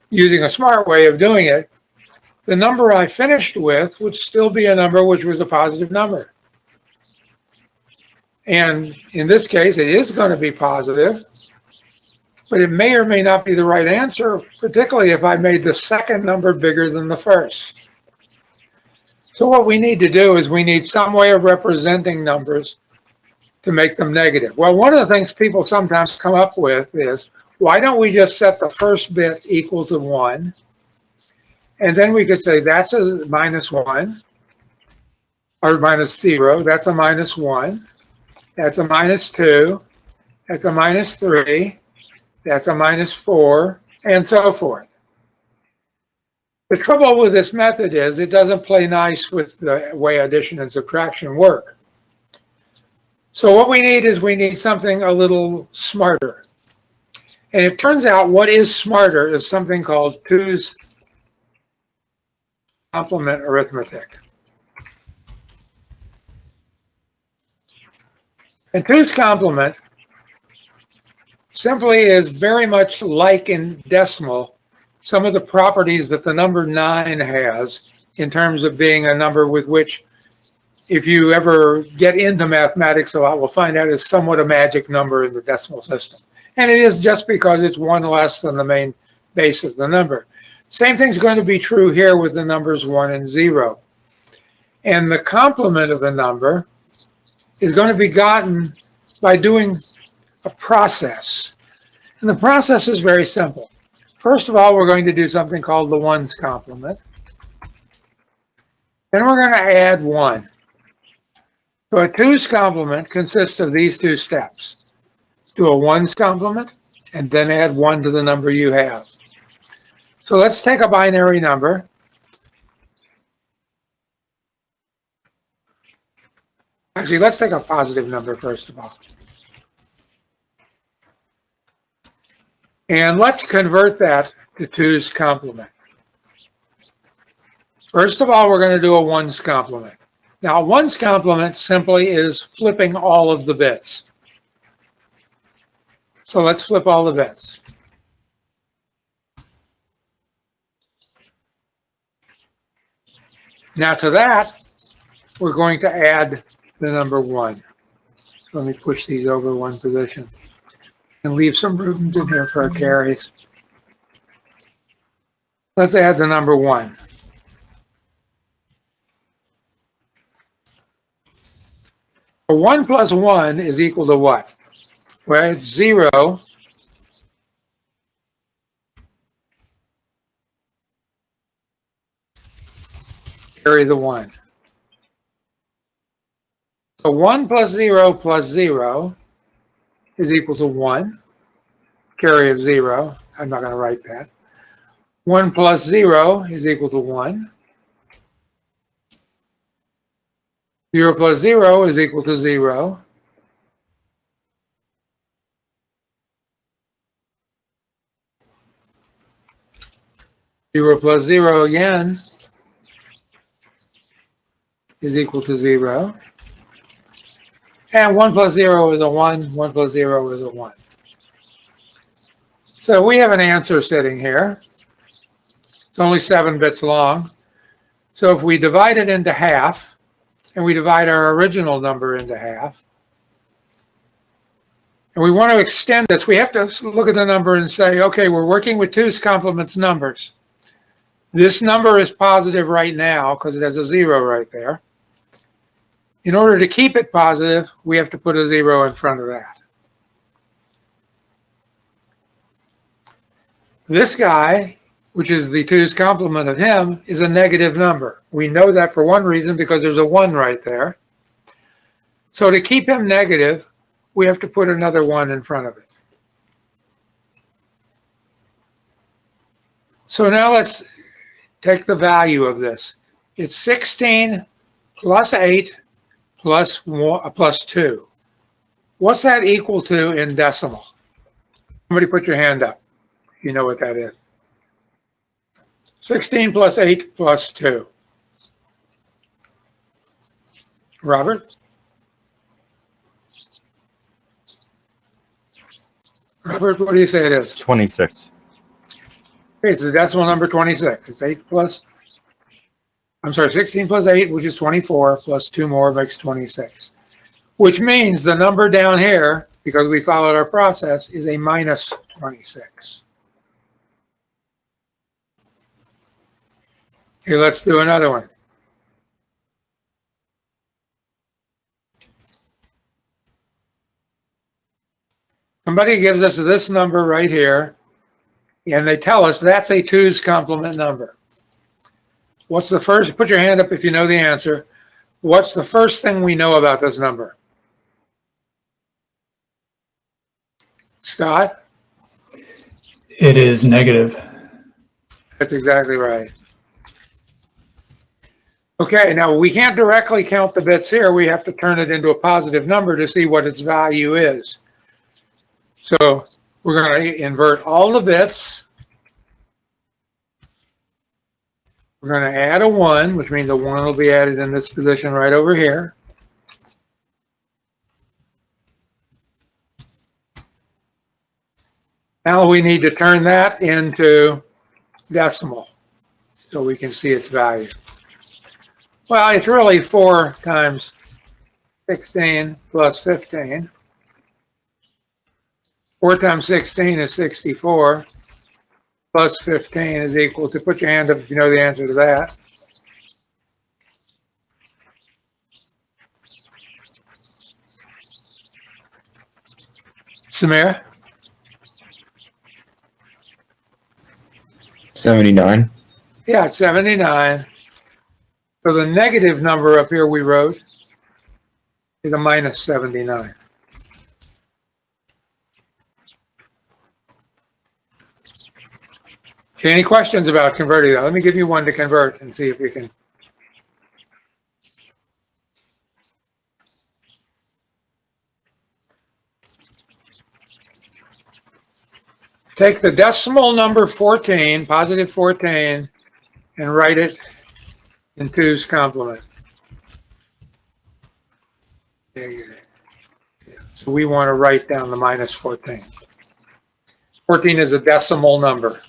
using a smart way of doing it, the number I finished with would still be a number which was a positive number. And in this case, it is going to be positive, but it may or may not be the right answer, particularly if I made the second number bigger than the first. So what we need to do is we need some way of representing numbers to make them negative. Well, one of the things people sometimes come up with is, why don't we just set the first bit equal to 1? And then we could say that's a minus 1, or minus 0. That's a minus 1. That's a minus 2. That's a minus 3. That's a minus 4, and so forth. The trouble with this method is it doesn't play nice with the way addition and subtraction work. So what we need is we need something a little smarter. And it turns out what is smarter is something called 2's complement arithmetic. And 2's complement simply is very much like in decimal some of the properties that the number 9 has in terms of being a number with which, if you ever get into mathematics a lot, we'll find out is somewhat a magic number in the decimal system. And it is just because it's 1 less than the main base of the number. Same thing's going to be true here with the numbers 1 and 0. And the complement of the number is going to be gotten by doing a process. And the process is very simple. First of all, we're going to do something called the ones complement. Then we're going to add 1. So a 2's complement consists of these 2 steps. Do a 1's complement, and then add 1 to the number you have. So let's take a binary number. Actually, let's take a positive number first of all. And let's convert that to 2's complement. First of all, we're going to do a 1's complement. Now, a 1's complement simply is flipping all of the bits. So let's flip all the bits. Now to that, we're going to add the number 1. Let me push these over 1 position and leave some room in here for our carries. Let's add the number 1. So 1 plus 1 is equal to what? Well, it's 0. Carry the 1. So 1 plus 0 is equal to 1. Carry of 0. I'm not going to write that. 1 plus 0 is equal to 1. 0 plus 0 is equal to 0. Zero plus 0 again is equal to 0. And 1 plus 0 is a 1. 1 plus 0 is a 1. So we have an answer sitting here. It's only 7 bits long. So if we divide it into half, and we divide our original number into half, and we want to extend this, we have to look at the number and say, okay, we're working with 2's complements numbers. This number is positive right now because it has a 0 right there. In order to keep it positive, we have to put a 0 in front of that. This guy, which is the 2's complement of him, is a negative number. We know that for one reason, because there's a 1 right there. So to keep him negative, we have to put another 1 in front of it. So now let's take the value of this. It's 16 plus 8 plus 2. What's that equal to in decimal? Somebody put your hand up. You know what that is. 16 plus 8 plus 2. Robert? Robert, what do you say it is? 26. Okay, so decimal number 26. It's 16 plus 8, which is 24, plus 2 more makes 26. Which means the number down here, because we followed our process, is a minus 26. Okay, let's do another one. Somebody gives us this number right here, and they tell us that's a 2's complement number. What's the first? Put your hand up if you know the answer. What's the first thing we know about this number? Scott? It is negative. That's exactly right. Okay, now we can't directly count the bits here. We have to turn it into a positive number to see what its value is. So we're going to invert all the bits. We're going to add a 1, which means a 1 will be added in this position right over here. Now we need to turn that into decimal so we can see its value. Well, it's really 4 times 16 plus 15. 4 times 16 is 64. Plus 15 is equal to, put your hand up if you know the answer to that. Samira? 79. Yeah, it's 79. So the negative number up here we wrote is a minus 79. Okay, any questions about converting that? Let me give you one to convert and see if you can. Take the decimal number 14, positive 14, and write it in 2's complement. There you go. Yeah. So we want to write down the minus 14. 14 is a decimal number.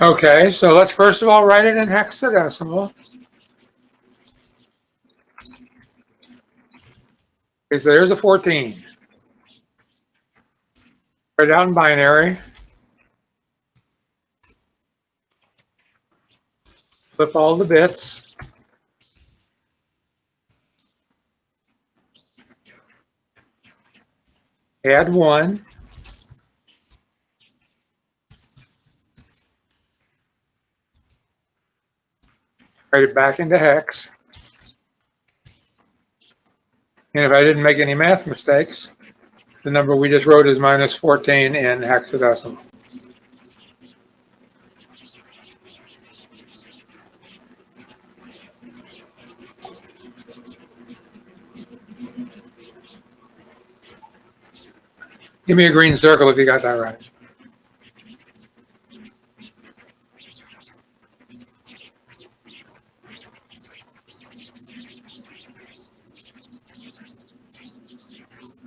Okay, so let's first of all write it in hexadecimal. Okay, so there's a 14. Write it out in binary. Flip all the bits. Add 1. Write it back into hex. And if I didn't make any math mistakes, the number we just wrote is minus 14 in hexadecimal. Give me a green circle if you got that right.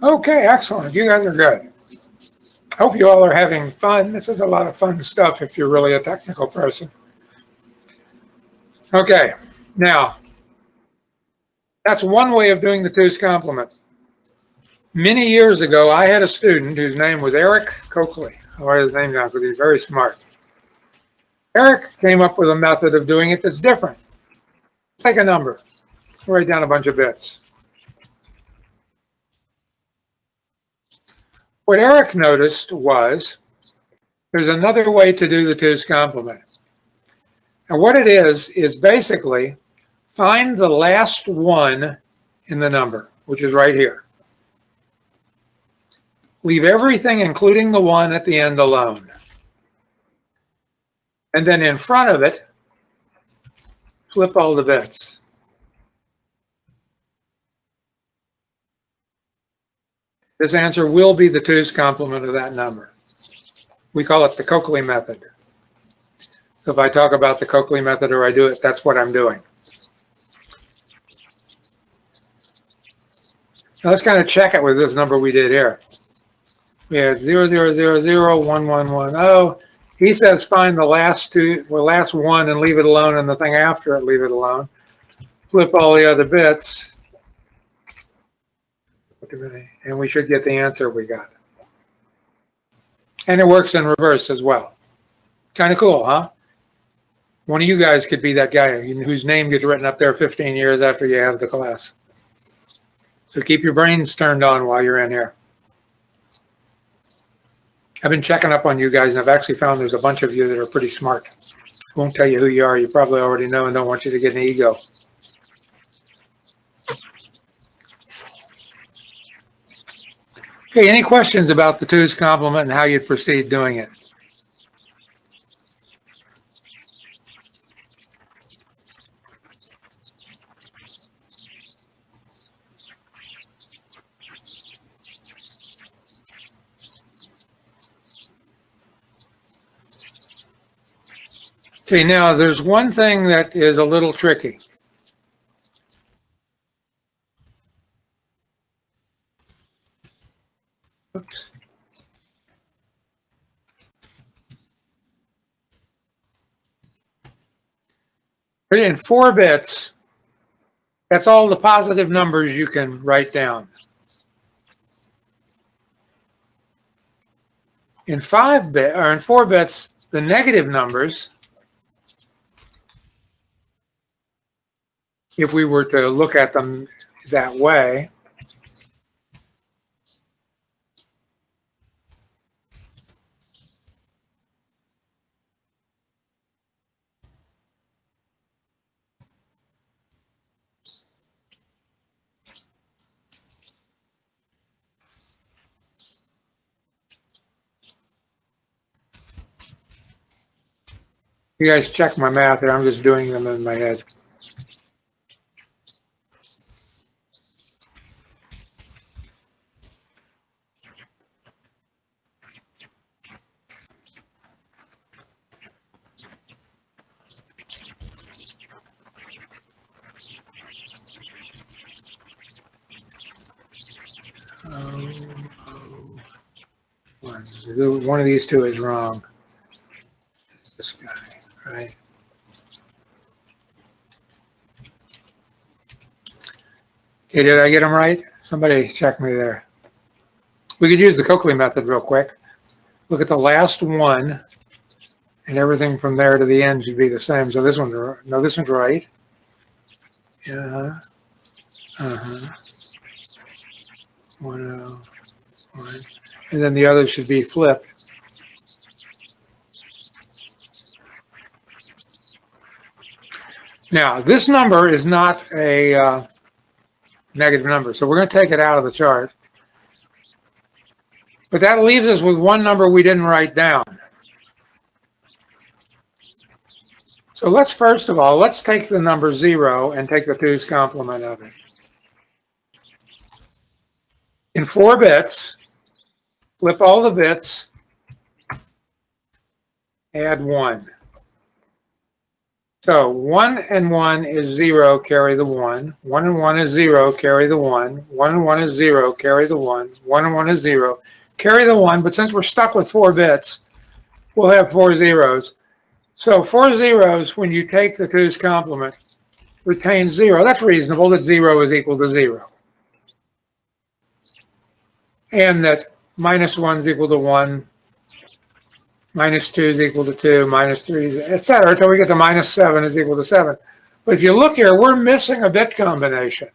Okay, excellent. You guys are good. I hope you all are having fun. This is a lot of fun stuff if you're really a technical person. Okay, now, that's one way of doing the 2's complement. Many years ago, I had a student whose name was Eric Coakley. I'll write his name down because he's very smart. Eric came up with a method of doing it that's different. Take a number, write down a bunch of bits. What Eric noticed was there's another way to do the 2's complement. And what it is basically find the last one in the number, which is right here. Leave everything, including the 1 at the end, alone. And then in front of it, flip all the bits. This answer will be the 2's complement of that number. We call it the Coakley method. So if I talk about the Coakley method or I do it, that's what I'm doing. Now let's kind of check it with this number we did here. We had 00001110. He says find the last one and leave it alone, and the thing after it, leave it alone. Flip all the other bits. And we should get the answer we got. And it works in reverse as well. Kind of cool, huh? One of you guys could be that guy whose name gets written up there 15 years after you have the class. So keep your brains turned on while you're in here. I've been checking up on you guys, and I've actually found there's a bunch of you that are pretty smart. I won't tell you who you are. You probably already know and don't want you to get an ego. Okay, any questions about the 2's complement and how you'd proceed doing it? Okay, now there's one thing that is a little tricky. Oops. In 4 bits, that's all the positive numbers you can write down. In 4 bits, the negative numbers, if we were to look at them that way, you guys check my math here, I'm just doing them in my head. One of these two is wrong. This guy, right? Okay, did I get them right? Somebody check me there. We could use the Coakley method real quick. Look at the last one, and everything from there to the end should be the same. So this one's no, this one's right. Yeah. 101. And then the other should be flipped. Now, this number is not a negative number, so we're going to take it out of the chart. But that leaves us with one number we didn't write down. So let's first of all, let's take the number 0 and take the 2's complement of it. In 4 bits, flip all the bits, add 1. So 1 and 1 is 0, carry the 1. 1 and 1 is 0, carry the 1. 1 and 1 is 0, carry the 1. 1 and 1 is 0, carry the 1. But since we're stuck with 4 bits, we'll have 4 zeros. So 4 zeros, when you take the 2's complement, retain 0. That's reasonable that 0 is equal to 0. And that -1 is equal to 1. -2 is equal to 2, -3, etc. Until we get to -7 is equal to 7. But if you look here, we're missing a bit combination.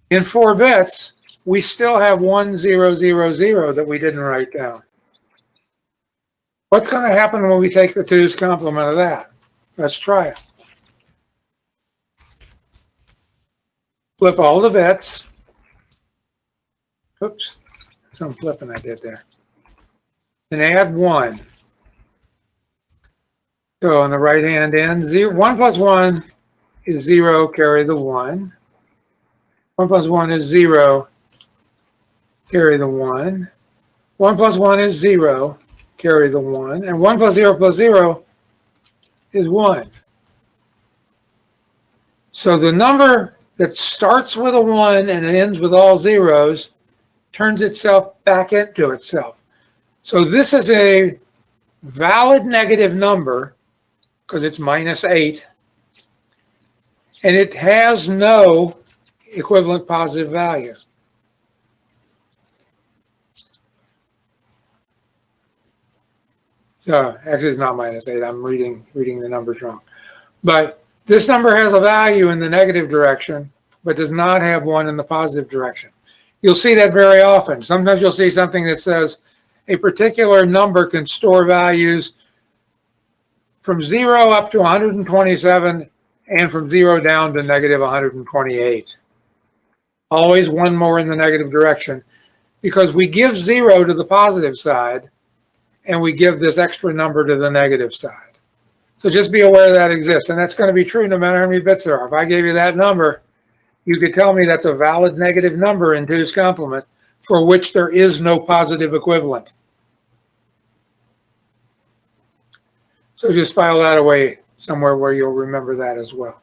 In 4 bits, we still have 1, 0, 0, 0 that we didn't write down. What's going to happen when we take the 2's complement of that? Let's try it. Flip all the bits. Oops, some flipping I did there. And add 1. So on the right hand end, 1 plus 1 is 0, carry the 1. 1 plus 1 is 0, carry the 1. 1 plus 1 is 0, carry the 1. And 1 plus 0 is 1. So the number that starts with a 1 and ends with all zeros turns itself back into itself. So this is a valid negative number because it's -8, and it has no equivalent positive value. So actually it's not -8, I'm reading the numbers wrong. But this number has a value in the negative direction, but does not have one in the positive direction. You'll see that very often. Sometimes you'll see something that says a particular number can store values from 0 up to 127 and from 0 down to -128. Always one more in the negative direction because we give 0 to the positive side and we give this extra number to the negative side. So just be aware that exists, and that's going to be true no matter how many bits there are. If I gave you that number, you could tell me that's a valid negative number in 2's complement for which there is no positive equivalent. So just file that away somewhere where you'll remember that as well.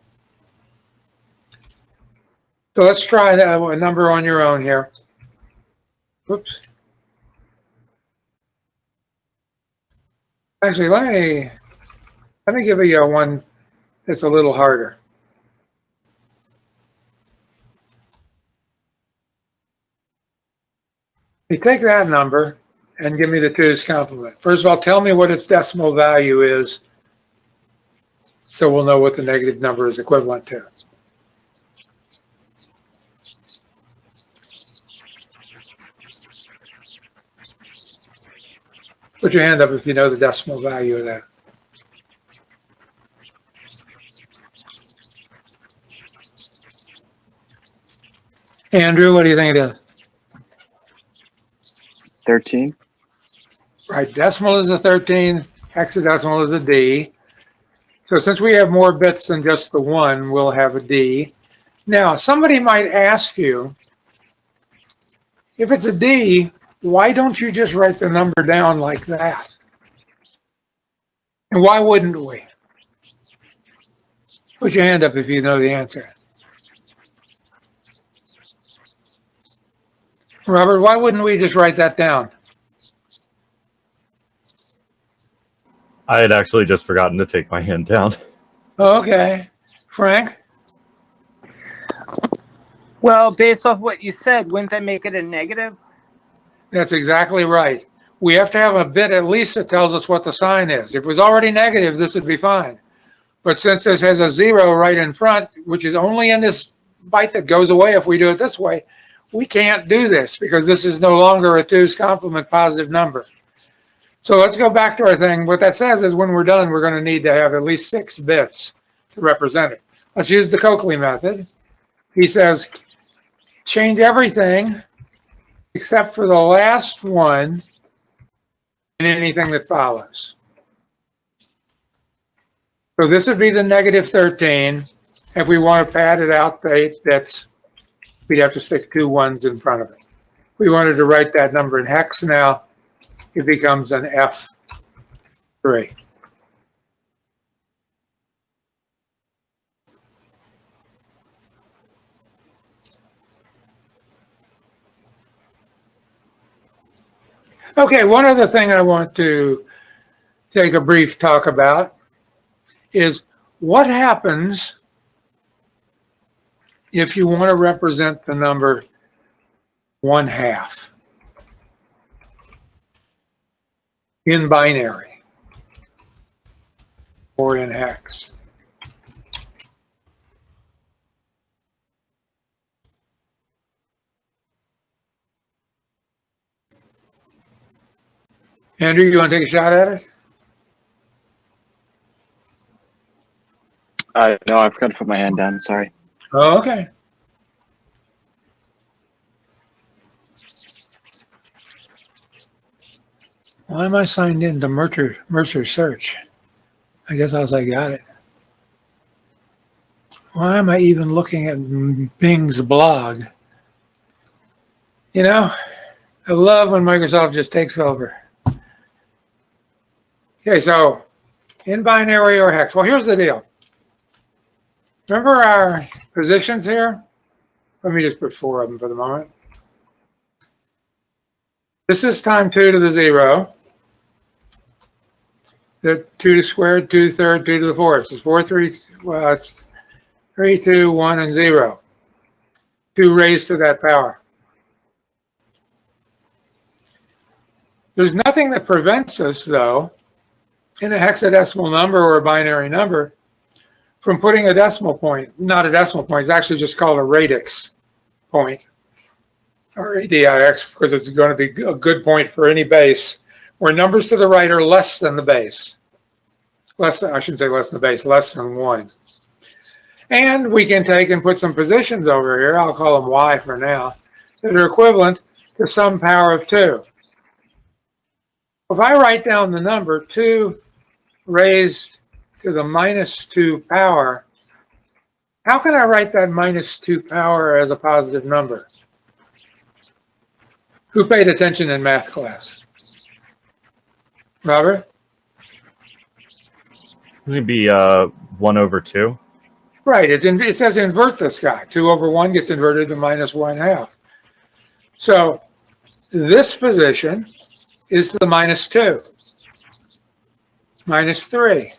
So let's try a number on your own here. Whoops. Actually, let me give you one that's a little harder. You take that number and give me the 2's complement. First of all, tell me what its decimal value is so we'll know what the negative number is equivalent to. Put your hand up if you know the decimal value of that. Andrew, what do you think it is? 13. Right, decimal is a 13, hexadecimal is a D. So since we have more bits than just the 1, we'll have a D. Now, somebody might ask you, if it's a D, why don't you just write the number down like that? And why wouldn't we? Put your hand up if you know the answer. Robert, why wouldn't we just write that down? I had actually just forgotten to take my hand down. Okay. Frank? Well, based off what you said, wouldn't that make it a negative? That's exactly right. We have to have a bit at least that tells us what the sign is. If it was already negative, this would be fine. But since this has a 0 right in front, which is only in this byte that goes away if we do it this way, we can't do this because this is no longer a 2's complement positive number. So let's go back to our thing. What that says is when we're done, we're going to need to have at least 6 bits to represent it. Let's use the Coakley method. He says, change everything except for the last one and anything that follows. So this would be the negative 13. If we want to pad it out to 8 bits, we'd have to stick 2 1s in front of it. If we wanted to write that number in hex now, it becomes an F3. Okay, one other thing I want to take a brief talk about is what happens if you want to represent the number 1/2 in binary or in hex. Andrew, you want to take a shot at it? No, I forgot to put my hand down. Sorry. Oh, okay. Why am I signed in to Mercer Search? I guess I got it. Why am I even looking at Bing's blog? You know, I love when Microsoft just takes over. Okay, so in binary or hex. Well, here's the deal. Remember our positions here? Let me just put 4 of them for the moment. This is time 2 to the 0. The 2 to the squared, 2 to the third, 2 to the fourth. So it's 4, 3, well, it's 3, 2, 1, and 0. 2 raised to that power. There's nothing that prevents us, though, in a hexadecimal number or a binary number, from putting a decimal point, not a decimal point, it's actually just called a radix point, or ADIX, because it's going to be a good point for any base, where numbers to the right are less than the base. Less than, I shouldn't say less than the base, less than 1. And we can take and put some positions over here, I'll call them Y for now, that are equivalent to some power of 2. If I write down the number 2 raised to the -2 power, how can I write that -2 power as a positive number? Who paid attention in math class? Robert? It's going to be 1/2. Right, it says invert this guy. 2/1 gets inverted to -1/2. So this position is the -2, -3,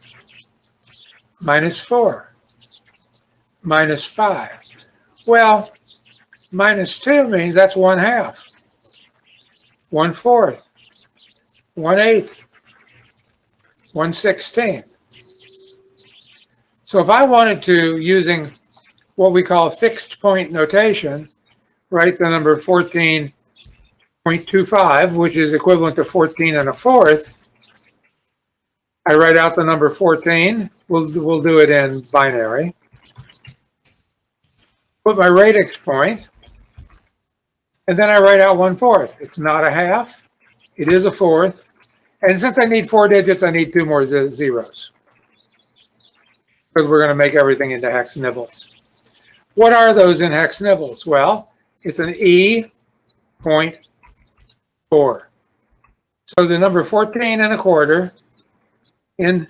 -4, -5. Well, -2 means that's 1/2, 1/4, 1/8, 1/16. So if I wanted to, using what we call fixed point notation, write the number 14.25, which is equivalent to 14 1/4, I write out the number 14. We'll do it in binary. Put my radix point, and then I write out 1/4. It's not a half. It is a fourth. And since I need 4 digits, I need 2 more zeros, because we're going to make everything into hex nibbles. What are those in hex nibbles? Well, it's an E.4. So the number 14 1/4 in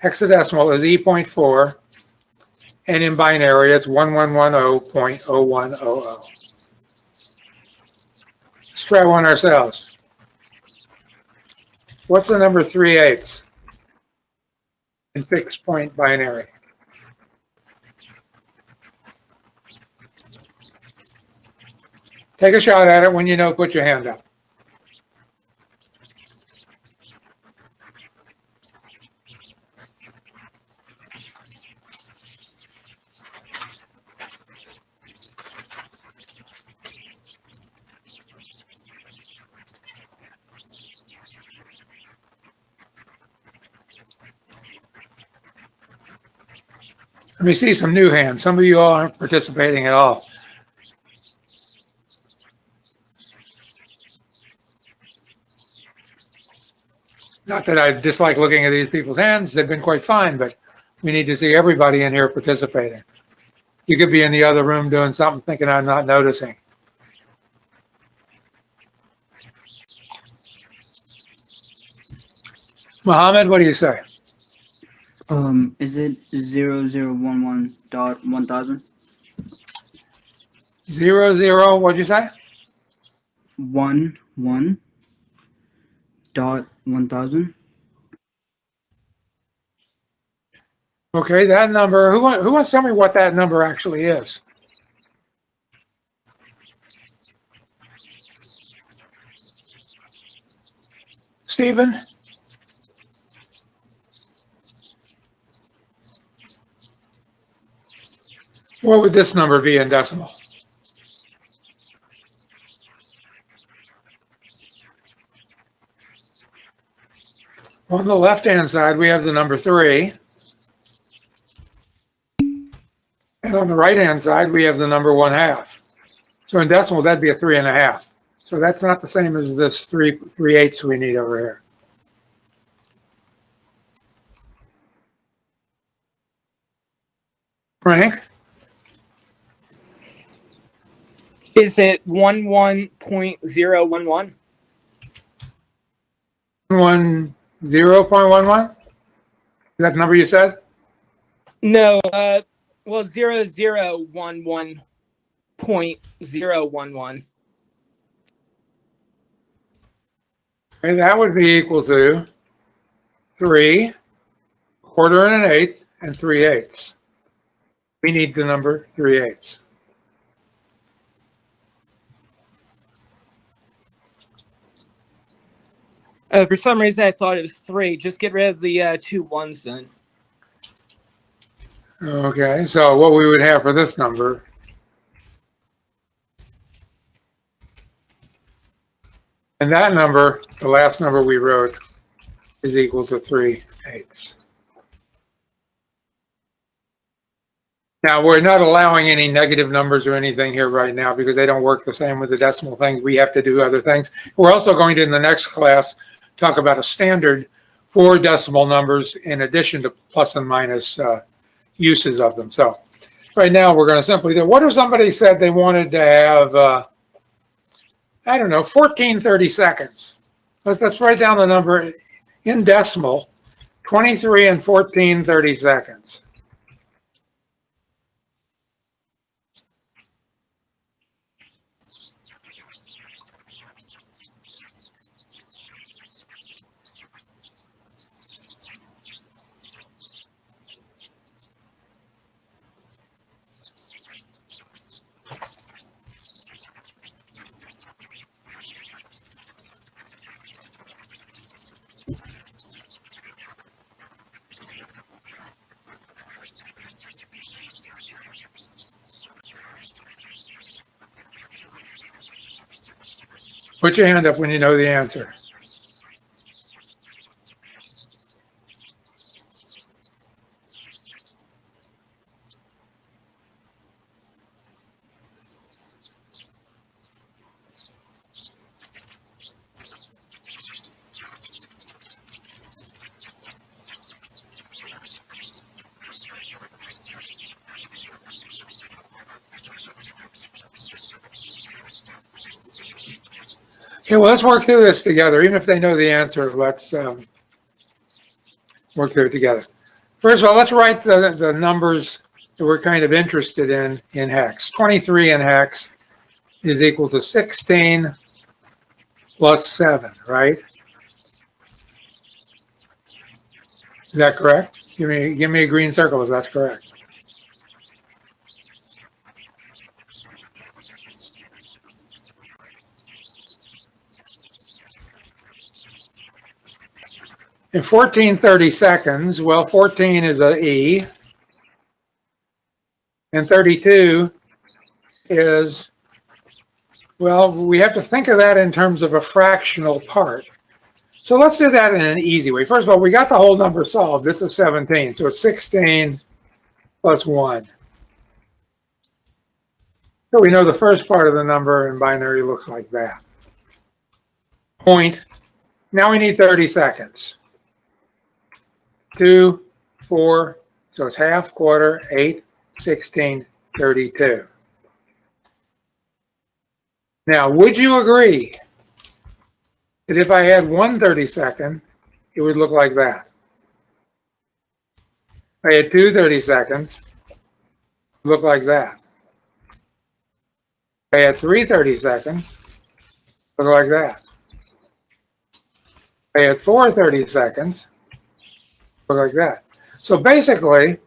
hexadecimal is E.4, and in binary it's 1110.0100. Let's try one ourselves. What's the number 3/8 in fixed point binary? Take a shot at it. When you know, put your hand up. Let me see some new hands. Some of you all aren't participating at all. Not that I dislike looking at these people's hands. They've been quite fine, but we need to see everybody in here participating. You could be in the other room doing something thinking I'm not noticing. Mohammed, what do you say? Is it 0011.1000? 00, what'd you say? 11.1000. Okay, that number, who wants to tell me what that number actually is? Stephen? What would this number be in decimal? On the left-hand side, we have the number 3. And on the right-hand side, we have the number 1/2. So in decimal, that'd be a 3 1/2. So that's not the same as this 3/8 we need over here. Frank? Is it 11.011? 0.11? Is that the number you said? No, well, 0011.011. Okay, that would be equal to 3, 1/4 and 1/8, and 3/8. We need the number 3/8. For some reason, I thought it was 3. Just get rid of the 2 1s then. Okay, so what we would have for this number, and that number, the last number we wrote, is equal to 3/8. Now, we're not allowing any negative numbers or anything here right now because they don't work the same with the decimal things. We have to do other things. We're also going to, in the next class, talk about a standard for decimal numbers in addition to plus and minus uses of them. So right now we're going to simply do, what if somebody said they wanted to have, I don't know, 14 30-seconds. Let's write down the number in decimal, 23 and 14 30-seconds. Put your hand up when you know the answer. Okay, well, let's work through this together. Even if they know the answer, let's work through it together. First of all, let's write the numbers that we're kind of interested in hex. 23 in hex is equal to 16 plus 7, right? Is that correct? Give me a green circle if that's correct. In 14 30-seconds, well, 14 is a E, and 32 is, well, we have to think of that in terms of a fractional part. So let's do that in an easy way. First of all, we got the whole number solved. It's a 17, so it's 16 plus 1. So we know the first part of the number in binary looks like that. Point. Now we need 30 seconds. 2, 4, so it's half, quarter, 8, 16, 32. Now, would you agree that if I had 1 30-second, it would look like that? If I had 2 30-seconds, it would look like that. If I had 3 30-seconds, it would look like that. If I had 4 30-seconds, look like that. So basically,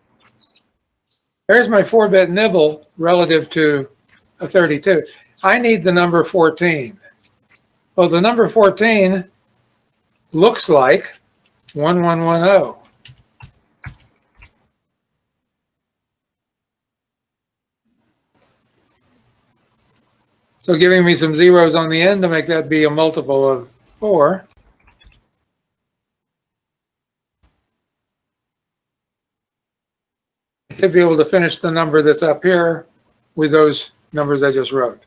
there's my 4-bit nibble relative to a 32. I need the number 14. Well, the number 14 looks like 1110. So giving me some zeros on the end to make that be a multiple of 4. To be able to finish the number that's up here with those numbers I just wrote.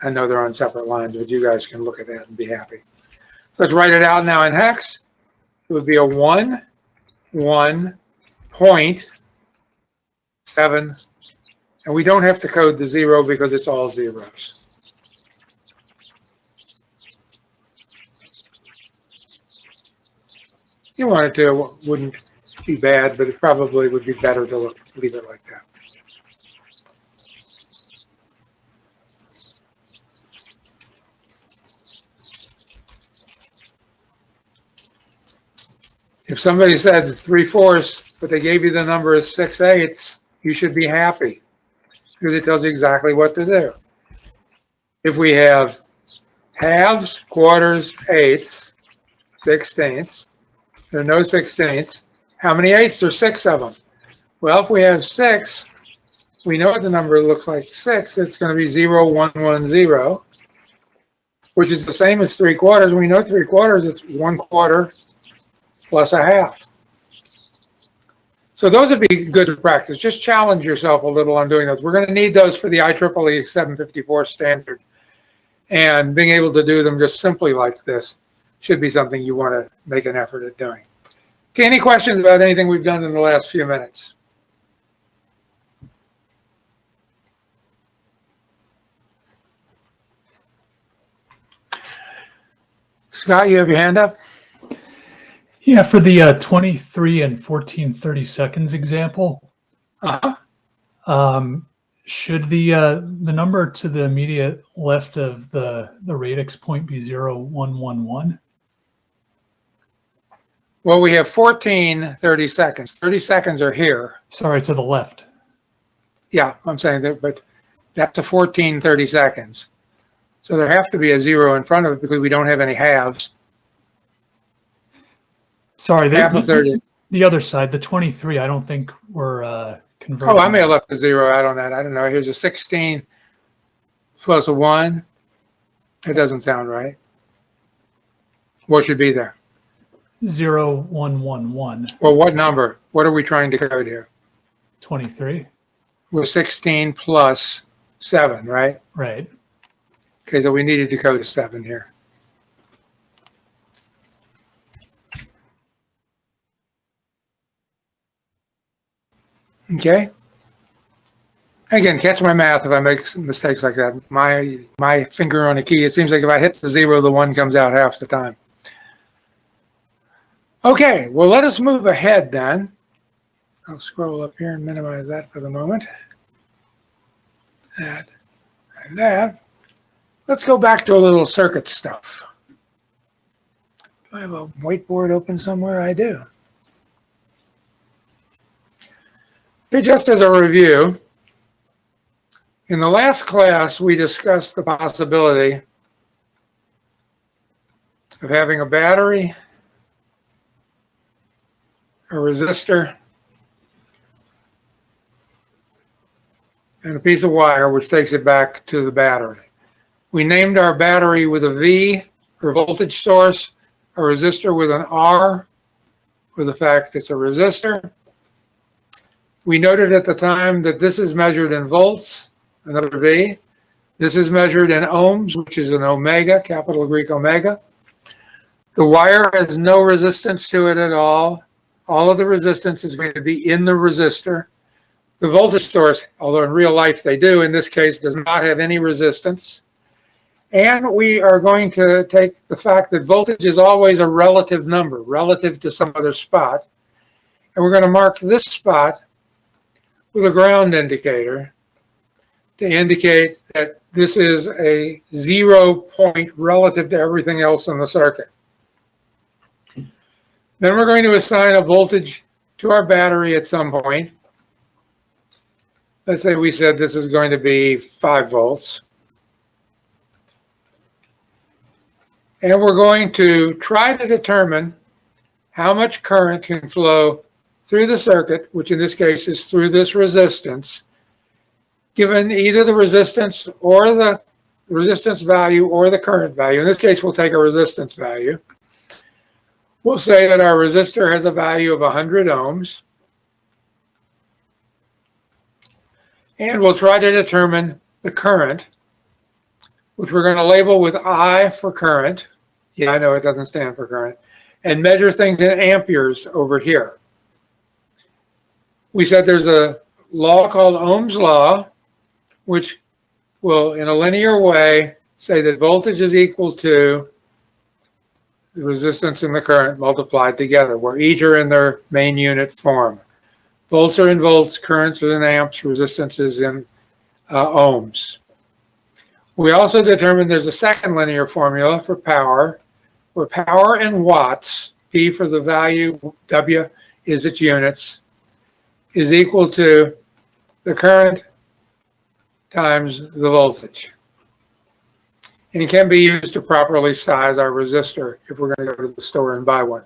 I know they're on separate lines, but you guys can look at that and be happy. So let's write it out now in hex. It would be a 1.7, and we don't have to code the 0 because it's all zeros. If you wanted to, it wouldn't be bad, but it probably would be better to leave it like that. If somebody said 3/4, but they gave you the number as 6/8, you should be happy because it tells you exactly what to do. If we have halves, quarters, eighths, 16ths, there are no 16ths. How many eighths? There's 6 of them. Well, if we have 6, we know what the number looks like 6. It's going to be 0.110, which is the same as 3/4. We know 3/4, it's 1/4 plus a half. So those would be good practice. Just challenge yourself a little on doing those. We're going to need those for the IEEE 754 standard. And being able to do them just simply like this should be something you want to make an effort at doing. Okay, any questions about anything we've done in the last few minutes? Scott, you have your hand up? Yeah, for the 23 and 14 30 seconds example, Uh-huh. should the number to the immediate left of the radix point be 0, 1, 1, 1? Well, we have 14 30 seconds. 30 seconds are here. Sorry, to the left. Yeah, I'm saying that, but that's a 14 30 seconds. So there have to be a 0 in front of it because we don't have any halves. Sorry, Half of 30. the other side, the 23, I don't think we're converting. Oh, I may have left a 0 out on that. I don't know. Here's a 16 plus a 1. It doesn't sound right. What should be there? 0, 1, 1, 1. Well, what number? What are we trying to code here? 23. Well, 16 plus 7, right? Right. Okay, so we needed to code a 7 here. Okay. Again, catch my math if I make some mistakes like that. My finger on a key, it seems like if I hit the 0, the 1 comes out half the time. Okay, well, let us move ahead then. I'll scroll up here and minimize that for the moment. That and that. Let's go back to a little circuit stuff. Do I have a whiteboard open somewhere? I do. Okay, just as a review, in the last class, we discussed the possibility of having a battery, a resistor, and a piece of wire which takes it back to the battery. We named our battery with a V for voltage source, a resistor with an R for the fact it's a resistor. We noted at the time that this is measured in volts, another V. This is measured in ohms, which is an omega, capital Greek omega. The wire has no resistance to it at all. All of the resistance is going to be in the resistor. The voltage source, although in real life they do, in this case does not have any resistance. And we are going to take the fact that voltage is always a relative number, relative to some other spot. And we're going to mark this spot with a ground indicator to indicate that this is a 0 point relative to everything else in the circuit. Then we're going to assign a voltage to our battery at some point. Let's say we said this is going to be 5 volts. And we're going to try to determine how much current can flow through the circuit, which in this case is through this resistance, given either the resistance or the resistance value or the current value. In this case, we'll take a resistance value. We'll say that our resistor has a value of 100 ohms. And we'll try to determine the current, which we're going to label with I for current. Yeah, I know it doesn't stand for current. And measure things in amperes over here. We said there's a law called Ohm's law, which will, in a linear way, say that voltage is equal to the resistance and the current multiplied together, where each are in their main unit form. Volts are in volts, currents are in amps, resistance is in ohms. We also determined there's a second linear formula for power, where power in watts, P for the value, W is its units, is equal to the current times the voltage. And it can be used to properly size our resistor if we're going to go to the store and buy one.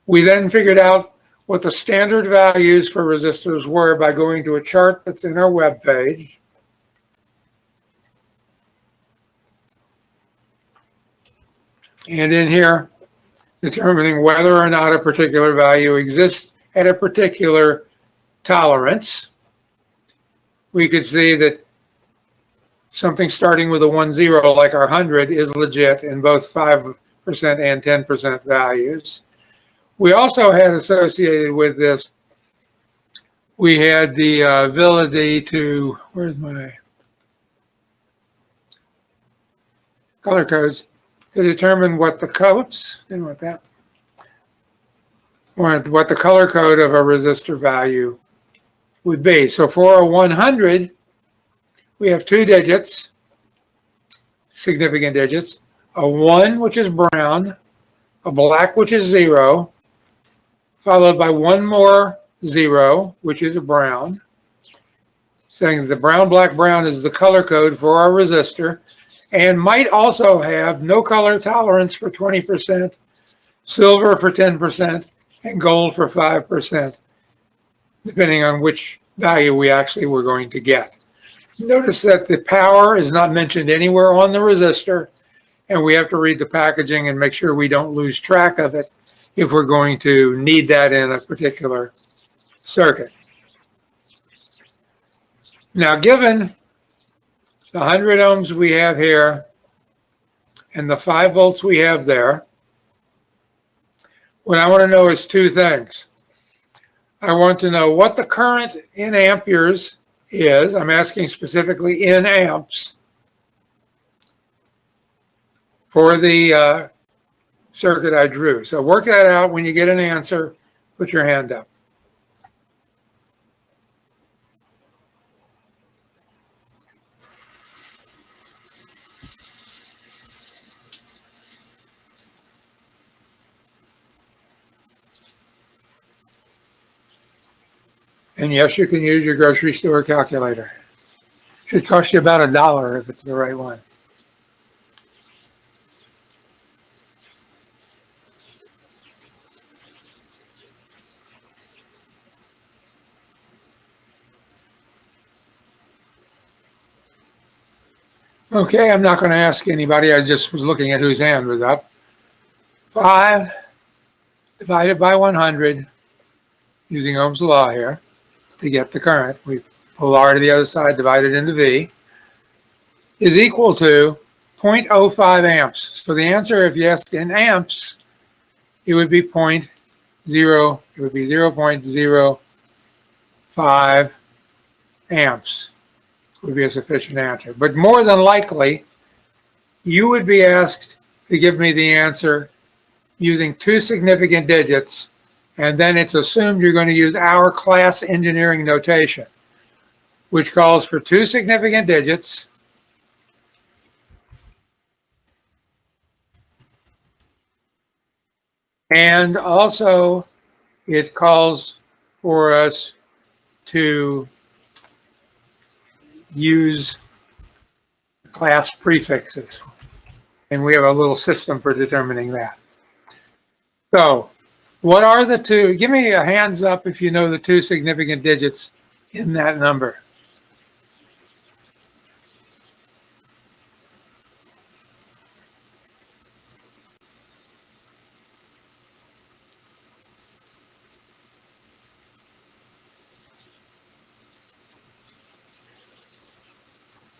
We then figured out what the standard values for resistors were by going to a chart that's in our web page. And in here, determining whether or not a particular value exists at a particular tolerance. We could see that something starting with a 10, like our 100, is legit in both 5% and 10% values. We also had associated with this, we had the ability to, where's my color codes, to determine what the codes, didn't want that, what the color code of a resistor value would be. So for a 100, we have two digits, significant digits, a 1, which is brown, a black, which is 0, followed by one more 0, which is a brown, saying the brown, black, brown is the color code for our resistor, and might also have no color tolerance for 20%, silver for 10%, and gold for 5%, depending on which value we actually were going to get. Notice that the power is not mentioned anywhere on the resistor, and we have to read the packaging and make sure we don't lose track of it if we're going to need that in a particular circuit. Now, given the 100 ohms we have here and the 5 volts we have there, what I want to know is two things. I want to know what the current in amperes is. I'm asking specifically in amps for the circuit I drew. So work that out. When you get an answer, put your hand up. And yes, you can use your grocery store calculator. Should cost you about $1 if it's the right one. Okay, I'm not going to ask anybody. I just was looking at whose hand was up. 5 divided by 100, using Ohm's law here, to get the current. We pull R to the other side, divide it into V, is equal to 0.05 amps. So the answer, if you ask in amps, it would be 0.05 amps would be a sufficient answer. But more than likely, you would be asked to give me the answer using two significant digits, and then it's assumed you're going to use our class engineering notation, which calls for two significant digits and also it calls for us to use class prefixes, and we have a little system for determining that. So what are the two? Give me a hands up if you know the two significant digits in that number.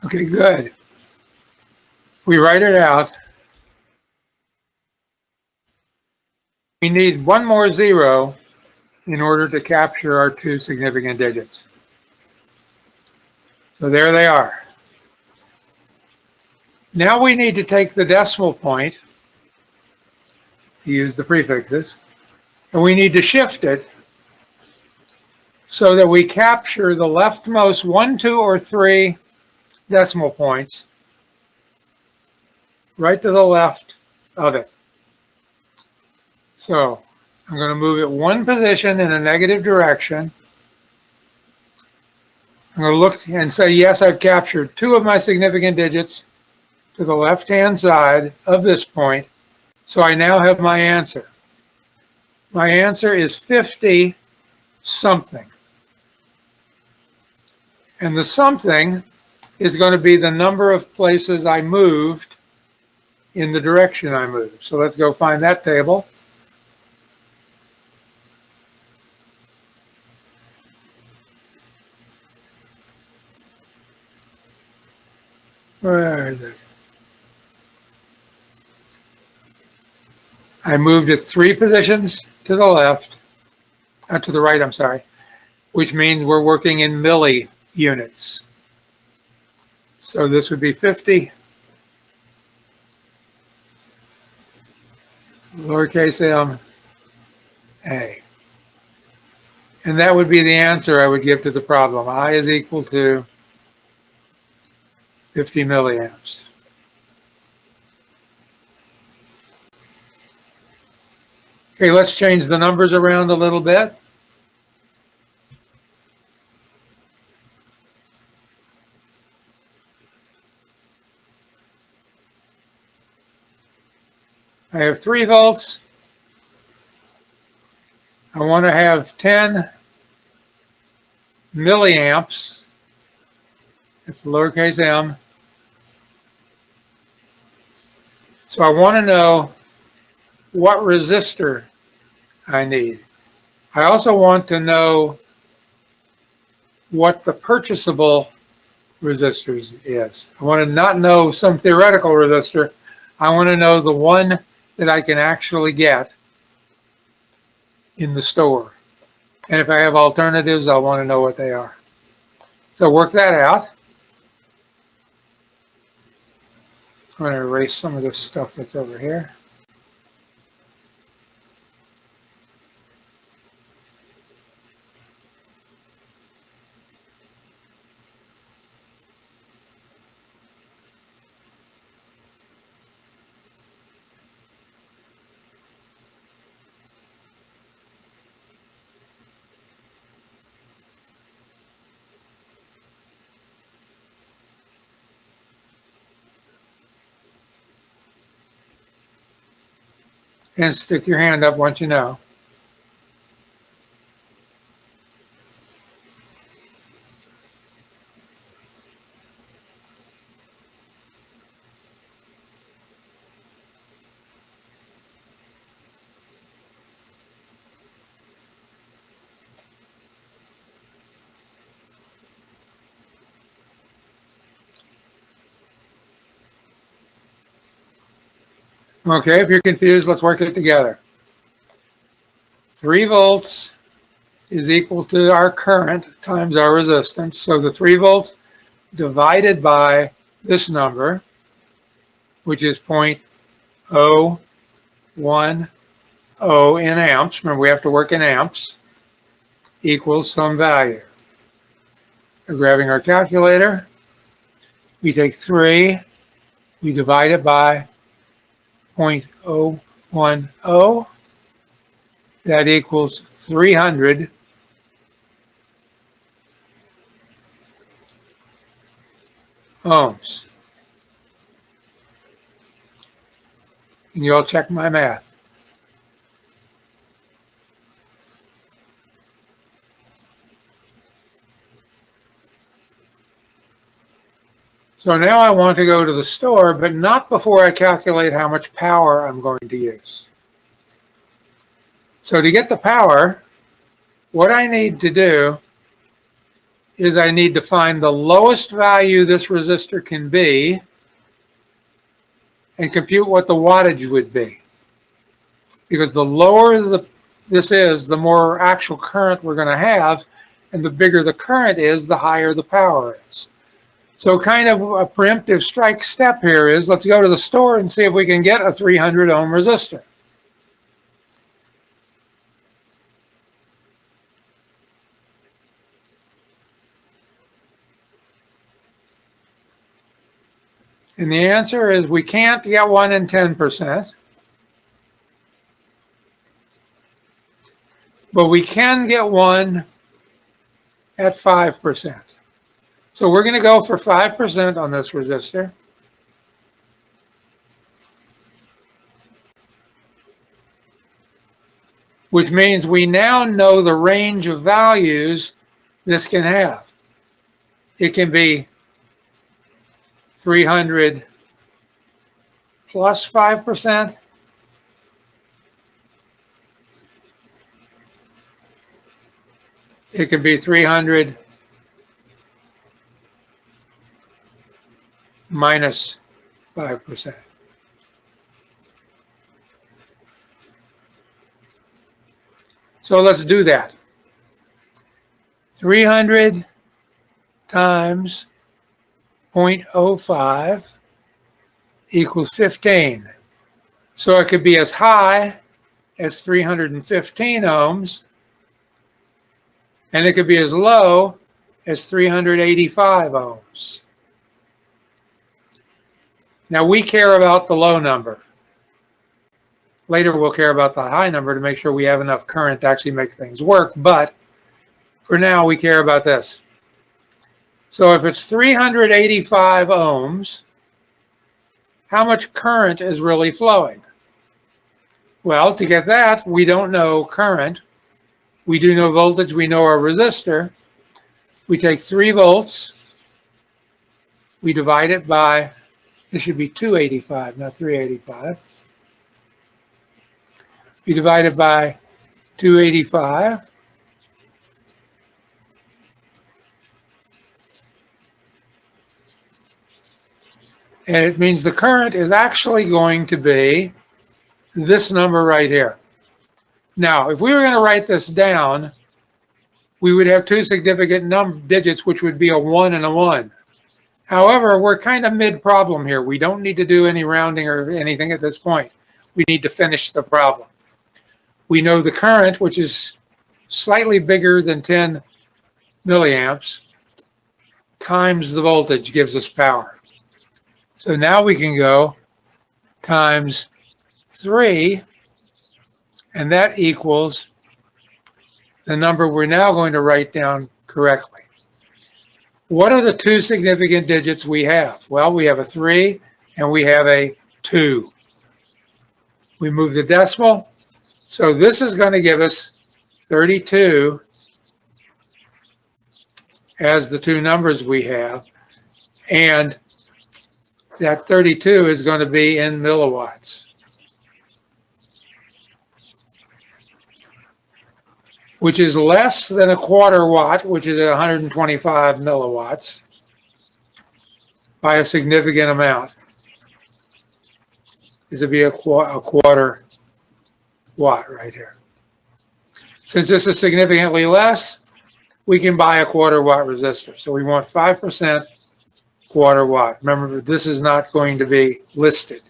Okay, good. We write it out. We need one more 0 in order to capture our two significant digits. So there they are. Now we need to take the decimal point, to use the prefixes, and we need to shift it so that we capture the leftmost 1, 2, or 3 decimal points right to the left of it. So I'm going to move it one position in a negative direction. I'm going to look and say, yes, I've captured two of my significant digits to the left-hand side of this point. So I now have my answer. My answer is 50 something. And the something is going to be the number of places I moved in the direction I moved. So let's go find that table. Where is it? I moved it 3 positions to the left, to the right, I'm sorry, which means we're working in milli units. So this would be 50, lowercase m, a. And that would be the answer I would give to the problem. I is equal to 50 milliamps. Okay, let's change the numbers around a little bit. I have 3 volts. I want to have 10 milliamps. It's lowercase m. So I want to know what resistor I need. I also want to know what the purchasable resistors is. I want to not know some theoretical resistor. I want to know the one that I can actually get in the store. And if I have alternatives, I want to know what they are. So work that out. I'm going to erase some of this stuff that's over here. And stick your hand up once you know. Okay, if you're confused, let's work it together. 3 volts is equal to our current times our resistance. So the 3 volts divided by this number, which is 0.010 in amps. Remember, we have to work in amps, equals some value. We're grabbing our calculator. We take 3, we divide it by 0.010. That equals 300 ohms. Can you all check my math? So now I want to go to the store, but not before I calculate how much power I'm going to use. So to get the power, what I need to do is I need to find the lowest value this resistor can be and compute what the wattage would be. Because the lower this is, the more actual current we're going to have, and the bigger the current is, the higher the power is. So kind of a preemptive strike step here is, let's go to the store and see if we can get a 300 ohm resistor. And the answer is we can't get one in 10%, but we can get one at 5%. So we're going to go for 5% on this resistor. Which means we now know the range of values this can have. It can be 300 plus 5%. It can be 300 minus 5%. So let's do that. 300 times 0.05 equals 15. So it could be as high as 315 ohms, And it could be as low as 385 ohms. Now we care about the low number. Later we'll care about the high number to make sure we have enough current to actually make things work. But for now, we care about this. So if it's 385 ohms, how much current is really flowing? Well, to get that, we don't know current. We do know voltage. We know our resistor. We take 3 volts. We divide it by, this should be 285, not 385. We divide it by 285. And it means the current is actually going to be this number right here. Now, if we were going to write this down, we would have 2 significant digits, which would be a 1 and a 1. However, we're kind of mid-problem here. We don't need to do any rounding or anything at this point. We need to finish the problem. We know the current, which is slightly bigger than 10 milliamps, times the voltage gives us power. So now we can go times 3, and that equals the number we're now going to write down correctly. What are the 2 significant digits we have? Well, we have a 3 and we have a 2. We move the decimal. So this is going to give us 32 as the 2 numbers we have. And that 32 is going to be in milliwatts, which is less than a quarter watt, which is at 125 milliwatts, by a significant amount. This would be a quarter watt right here. Since this is significantly less, we can buy a quarter watt resistor. So we want 5% quarter watt. Remember, this is not going to be listed.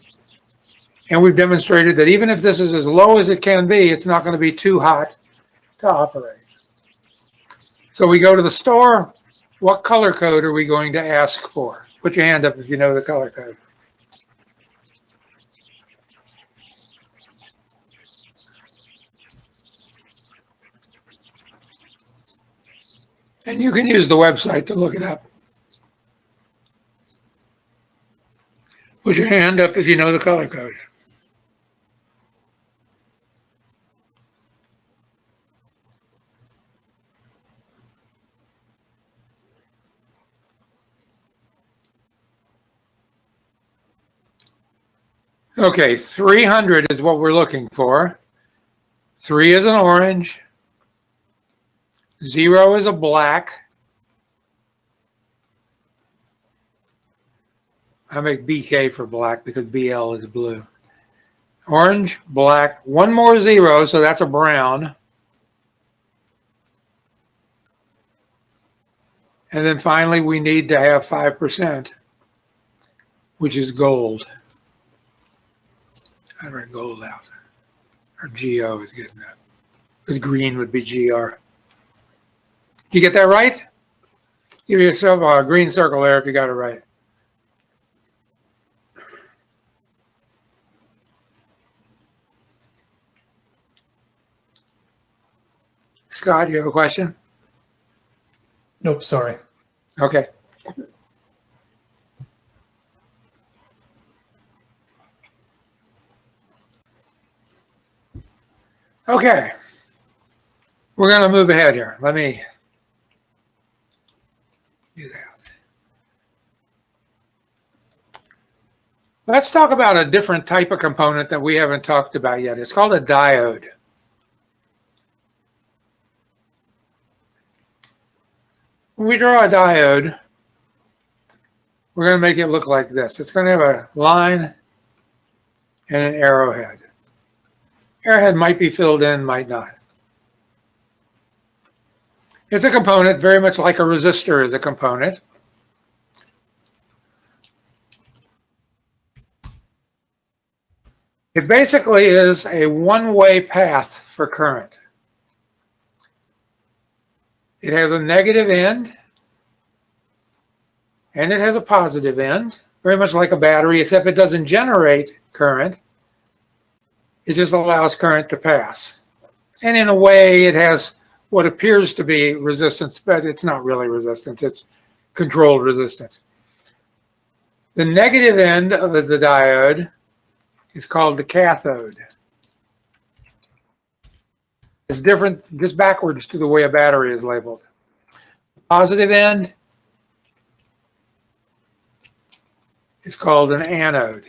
And we've demonstrated that even if this is as low as it can be, it's not going to be too hot to operate. So we go to the store. What color code are we going to ask for? Put your hand up if you know the color code. And you can use the website to look it up. Put your hand up if you know the color code. Okay, 300 is what we're looking for. 3 is an orange. 0 is a black. I make BK for black because BL is blue. Orange, black, 1 more 0, so that's a brown. And then finally, we need to have 5%, which is gold. I write gold out. Or GO is getting that. Because green would be GR. You get that right? Give yourself a green circle there if you got it right. Scott, you have a question? Nope, sorry. Okay. Okay. We're going to move ahead here. Let me do that. Let's talk about a different type of component that we haven't talked about yet. It's called a diode. When we draw a diode, we're going to make it look like this. It's going to have a line and an arrowhead. Arrowhead might be filled in, might not. It's a component very much like a resistor is a component. It basically is a one-way path for current. It has a negative end and it has a positive end, very much like a battery, except it doesn't generate current. It just allows current to pass. And in a way, it has what appears to be resistance, but it's not really resistance. It's controlled resistance. The negative end of the diode is called the cathode. It's different, just backwards to the way a battery is labeled. Positive end is called an anode.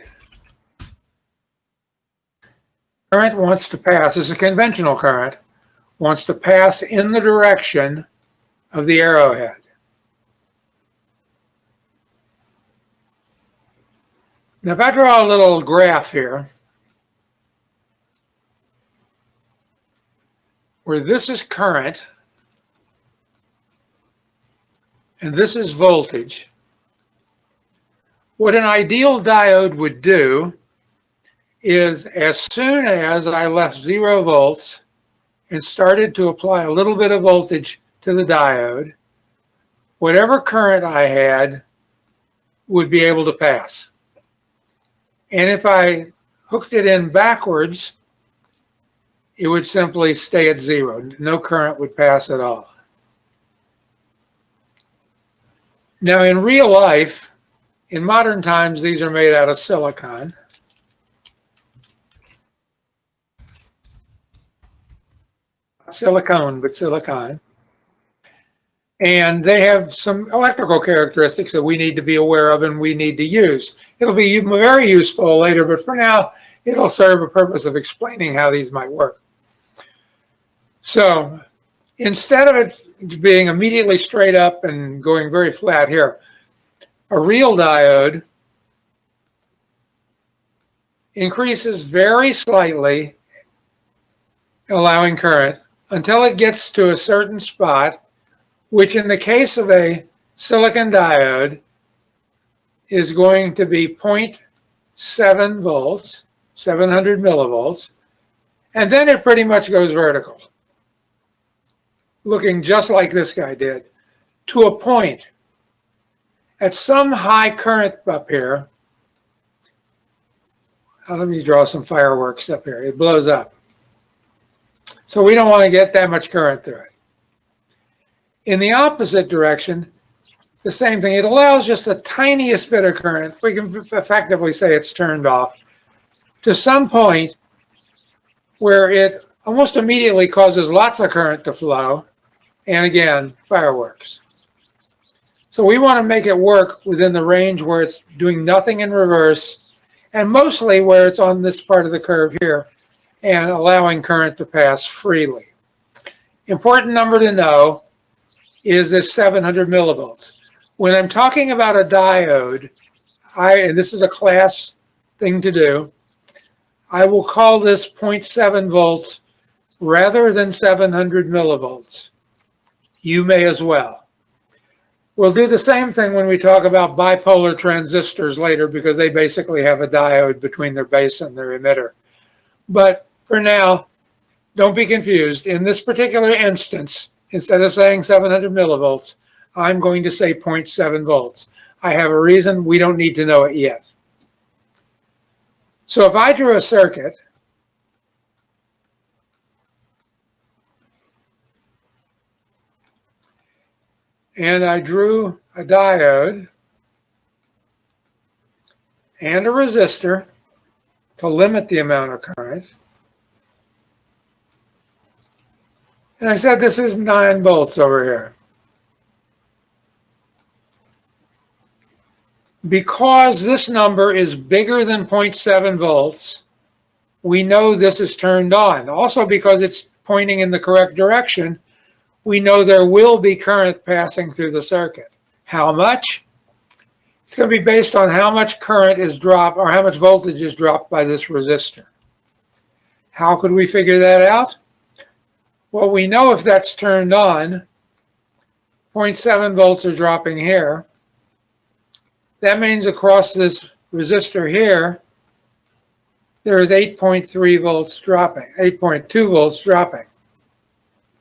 Current wants to pass, this is a conventional current, wants to pass in the direction of the arrowhead. Now, if I draw a little graph here, where this is current, and this is voltage, what an ideal diode would do is as soon as I left 0 volts and started to apply a little bit of voltage to the diode, whatever current I had would be able to pass. And if I hooked it in backwards, it would simply stay at 0. No current would pass at all. Now, in real life, in modern times, these are made out of silicon. Not silicone, but silicon. And they have some electrical characteristics that we need to be aware of and we need to use. It'll be very useful later, but for now, it'll serve a purpose of explaining how these might work. So instead of it being immediately straight up and going very flat here, a real diode increases very slightly, allowing current, until it gets to a certain spot, which in the case of a silicon diode is going to be 0.7 volts, 700 millivolts, and then it pretty much goes vertical, looking just like this guy did, to a point. At some high current up here, let me draw some fireworks up here. It blows up. So we don't want to get that much current through it. In the opposite direction, the same thing. It allows just the tiniest bit of current. We can effectively say it's turned off to some point where it almost immediately causes lots of current to flow. And again, fireworks. So we want to make it work within the range where it's doing nothing in reverse, and mostly where it's on this part of the curve here and allowing current to pass freely. Important number to know is this 700 millivolts. When I'm talking about a diode, and this is a class thing to do, I will call this 0.7 volts rather than 700 millivolts. You may as well. We'll do the same thing when we talk about bipolar transistors later, because they basically have a diode between their base and their emitter. But for now, don't be confused. In this particular instance, instead of saying 700 millivolts, I'm going to say 0.7 volts. I have a reason. We don't need to know it yet. So if I drew a circuit, and I drew a diode and a resistor to limit the amount of current, and I said this is 9 volts over here. Because this number is bigger than 0.7 volts, we know this is turned on. Also, because it's pointing in the correct direction, we know there will be current passing through the circuit. How much? It's going to be based on how much current is dropped or how much voltage is dropped by this resistor. How could we figure that out? Well, we know if that's turned on, 0.7 volts are dropping here. That means across this resistor here, there is 8.3 volts dropping, 8.2 volts dropping.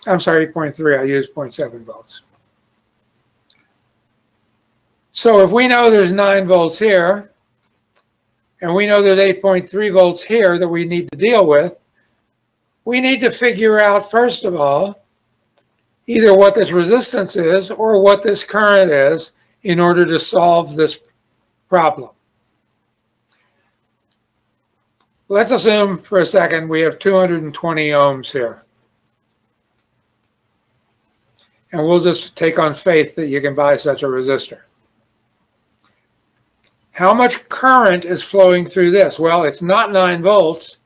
I'm sorry, 8.3, I used 0.7 volts. So if we know there's 9 volts here, and we know there's 8.3 volts here that we need to deal with, we need to figure out, first of all, either what this resistance is or what this current is in order to solve this problem. Let's assume for a second we have 220 ohms here. And we'll just take on faith that you can buy such a resistor. How much current is flowing through this? Well, it's not 9 volts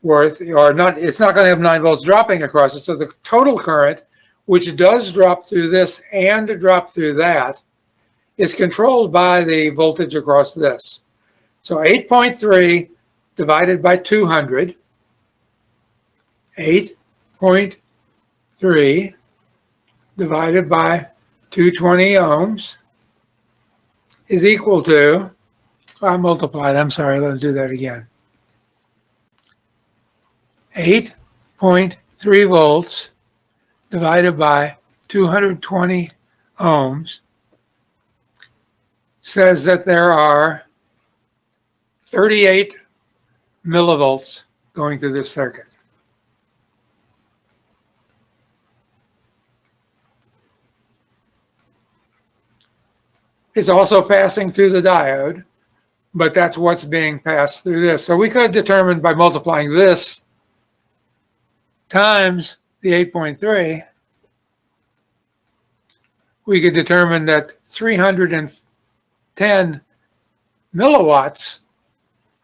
worth, or not, it's not going to have 9 volts dropping across it. So the total current, which does drop through this and drop through that, is controlled by the voltage across this. So 8.3 divided by 200, 8.3 divided by 220 ohms is equal to, I multiplied, I'm sorry, let's do that again. 8.3 volts divided by 220 ohms says that there are 38 millivolts going through this circuit. It's also passing through the diode, but that's what's being passed through this. So we could determine by multiplying this times the 8.3, we could determine that 310 milliwatts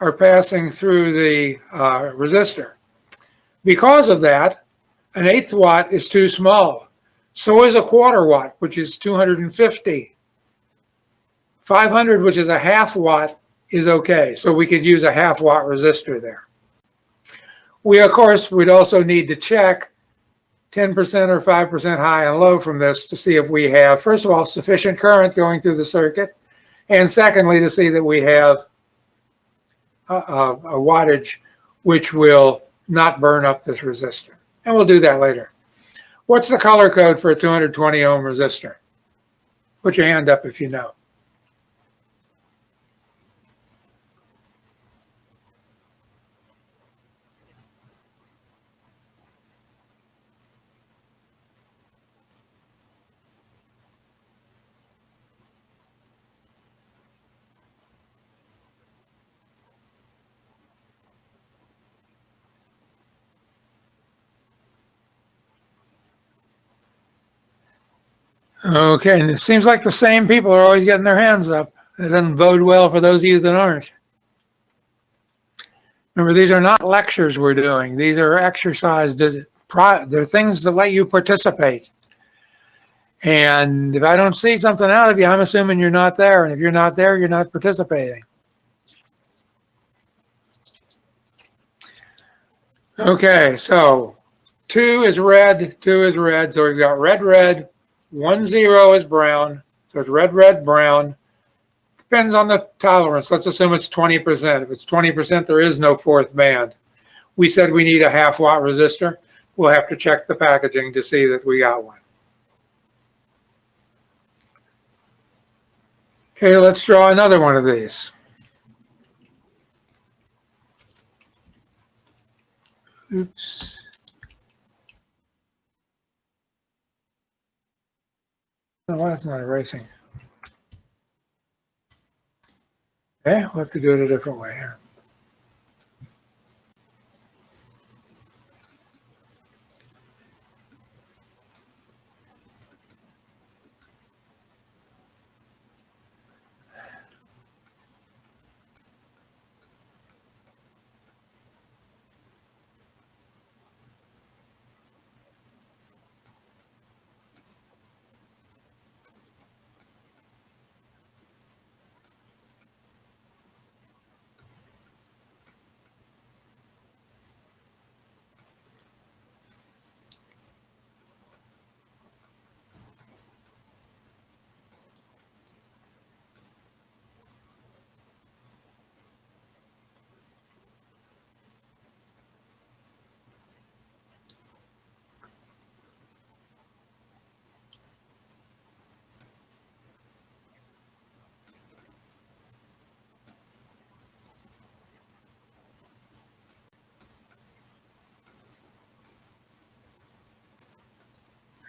are passing through the resistor. Because of that, an 1/8 watt is too small. So is a 1/4 watt, which is 250. 500, which is a 1/2 watt, is okay. So we could use a 1/2 watt resistor there. We, of course, would also need to check 10% or 5% high and low from this to see if we have, first of all, sufficient current going through the circuit, and secondly, to see that we have a wattage which will not burn up this resistor. And we'll do that later. What's the color code for a 220 ohm resistor? Put your hand up if you know. Okay, and it seems like the same people are always getting their hands up. It doesn't bode well for those of you that aren't. Remember, these are not lectures we're doing. These are exercises. They're things that let you participate. And if I don't see something out of you, I'm assuming you're not there. And if you're not there, you're not participating. Okay, so 2 is red, 2 is red. So we've got red, red. 1, 0 is brown. So it's red, red, brown. Depends on the tolerance. Let's assume it's 20%. If it's 20%, there is no 4th band. We said we need a 1/2 watt resistor. We'll have to check the packaging to see that we got one. Okay, let's draw another one of these. Oops. No, that's not erasing. Okay, we'll have to do it a different way here.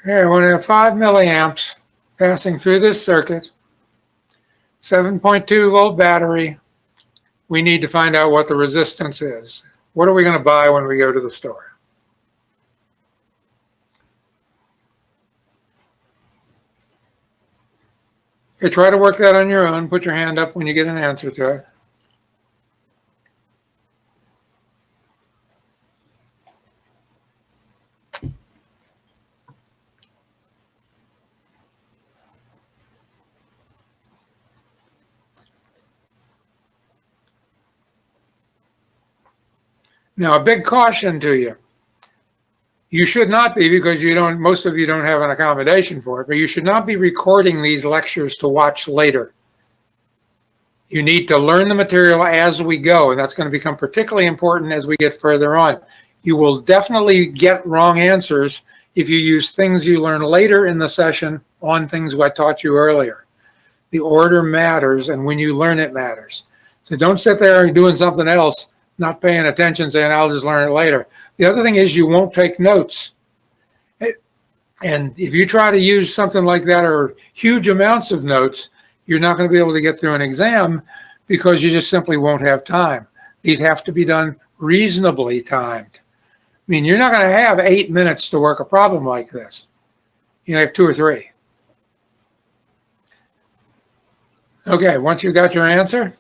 Here, when we have 5 milliamps passing through this circuit, 7.2 volt battery, we need to find out what the resistance is. What are we going to buy when we go to the store? Okay, try to work that on your own. Put your hand up when you get an answer to it. Now, a big caution to you. You should not be, because you don't, most of you don't have an accommodation for it, but you should not be recording these lectures to watch later. You need to learn the material as we go, and that's going to become particularly important as we get further on. You will definitely get wrong answers if you use things you learn later in the session on things I taught you earlier. The order matters, and when you learn it matters. So don't sit there and doing something else, not paying attention, saying, I'll just learn it later. The other thing is you won't take notes. And if you try to use something like that or huge amounts of notes, you're not going to be able to get through an exam because you just simply won't have time. These have to be done reasonably timed. I mean, you're not going to have 8 minutes to work a problem like this. You have 2 or 3. Okay, once you got your answer,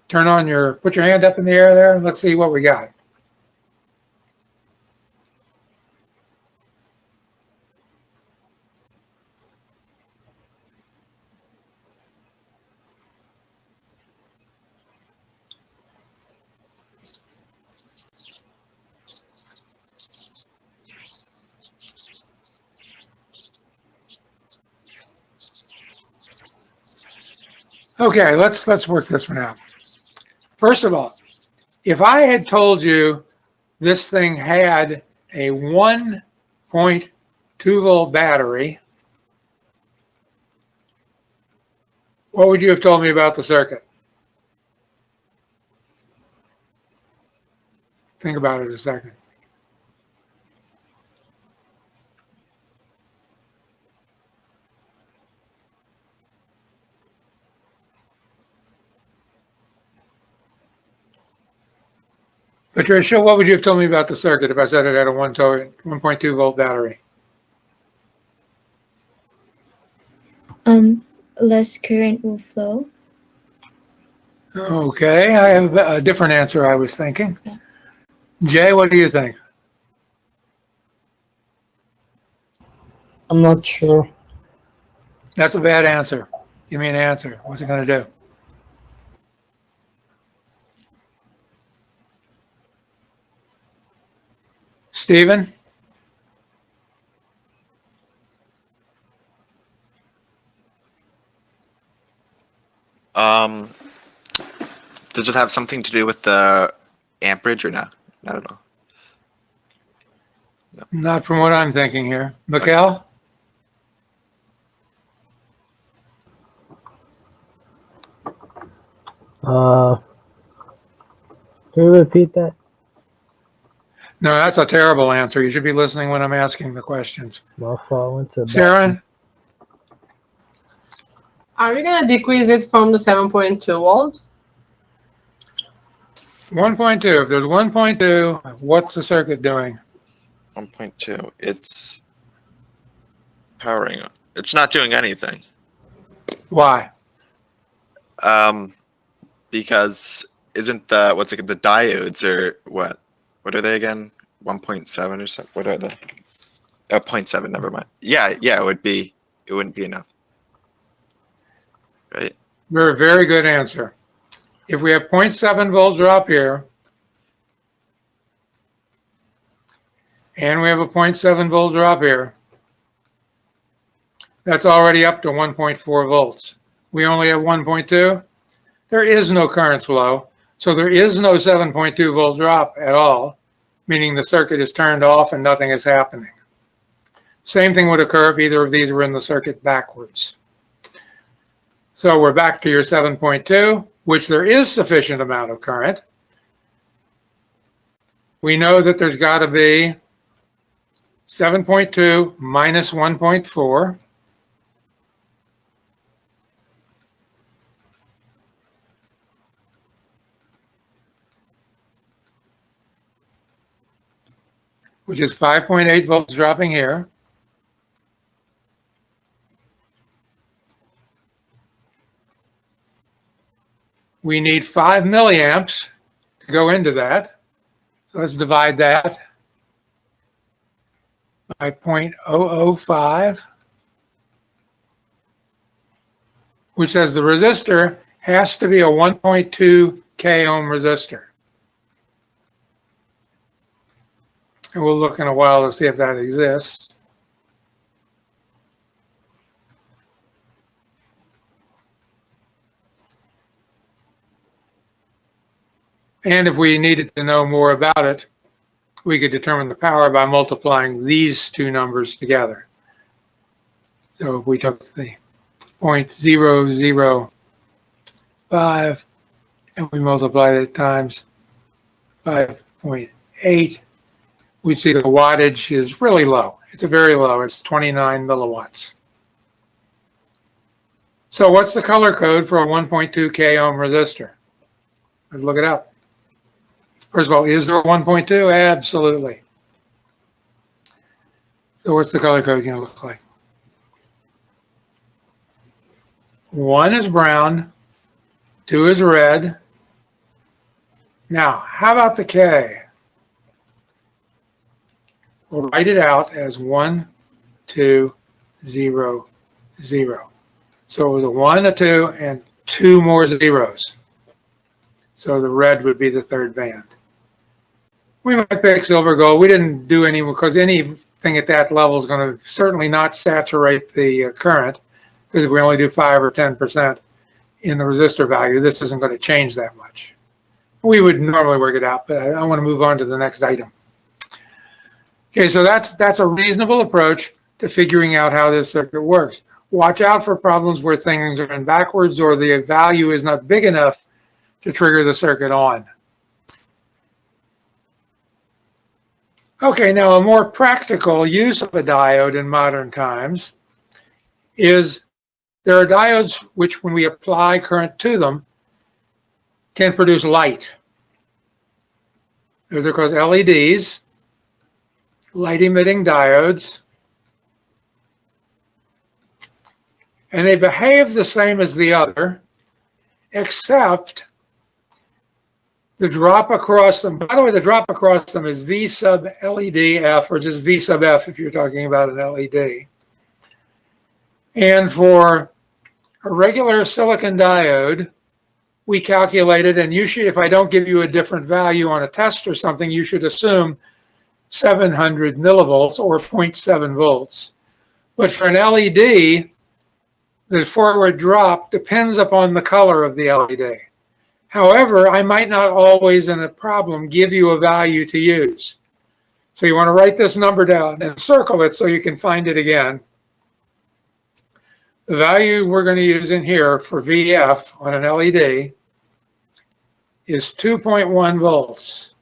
put your hand up in the air there and let's see what we got. Okay, let's work this one out. First of all, if I had told you this thing had a 1.2 volt battery, what would you have told me about the circuit? Think about it a second. Patricia, what would you have told me about the circuit if I said it had a 1.2 volt battery? Less current will flow. Okay, I have a different answer I was thinking. Yeah. Jay, what do you think? I'm not sure. That's a bad answer. Give me an answer. What's it going to do? Stephen? Does it have something to do with the amperage or no? I don't know. Not from what I'm thinking here. Mikhail? Can you repeat that? No, that's a terrible answer. You should be listening when I'm asking the questions. My fault. Went to Sharon? Are we going to decrease it from the 7.2 volt? 1.2. If there's 1.2, what's the circuit doing? 1.2. It's powering. It's not doing anything. Why? Because isn't the the diodes or what? What are they again? 1.7 or something. What are they? 0.7. Never mind. Yeah. It would be. It wouldn't be enough. Right. Very good answer. If we have 0.7 volt drop here, and we have a 0.7 volt drop here, that's already up to 1.4 volts. We only have 1.2. There is no current flow, so there is no 7.2 volt drop at all, meaning the circuit is turned off and nothing is happening. Same thing would occur if either of these were in the circuit backwards. So we're back to your 7.2, which there is sufficient amount of current. We know that there's got to be 7.2 minus 1.4. Which is 5.8 volts dropping here. We need 5 milliamps to go into that. So let's divide that by 0.005, which says the resistor has to be a 1.2 k ohm resistor. And we'll look in a while to see if that exists. And if we needed to know more about it, we could determine the power by multiplying these two numbers together. So if we took the 0.005 and we multiplied it times 5.8, we'd see the wattage is really low. It's very low. It's 29 milliwatts. So what's the color code for a 1.2 k ohm resistor? Let's look it up. First of all, is there a 1.2? Absolutely. So what's the color code going to look like? 1 is brown, 2 is red. Now, how about the K? We'll write it out as 1, 2, 0, 0. So with a 1, a 2, and 2 more zeros. So the red would be the third band. We might pick silver gold. We didn't do any because anything at that level is going to certainly not saturate the current, because if we only do 5 or 10% in the resistor value, this isn't going to change that much. We would normally work it out, but I want to move on to the next item. Okay, so that's a reasonable approach to figuring out how this circuit works. Watch out for problems where things are in backwards or the value is not big enough to trigger the circuit on. Okay, now a more practical use of a diode in modern times is there are diodes which, when we apply current to them, can produce light. Those are called LEDs, light-emitting diodes. And they behave the same as the other, except the drop across them. By the way, the drop across them is V sub LED F, or just V sub F if you're talking about an LED. And for a regular silicon diode, we calculated, and you should, if I don't give you a different value on a test or something, you should assume 700 millivolts or 0.7 volts. But for an LED, the forward drop depends upon the color of the LED. However, I might not always in a problem give you a value to use. So you want to write this number down and circle it so you can find it again. The value we're going to use in here for VF on an LED is 2.1 volts.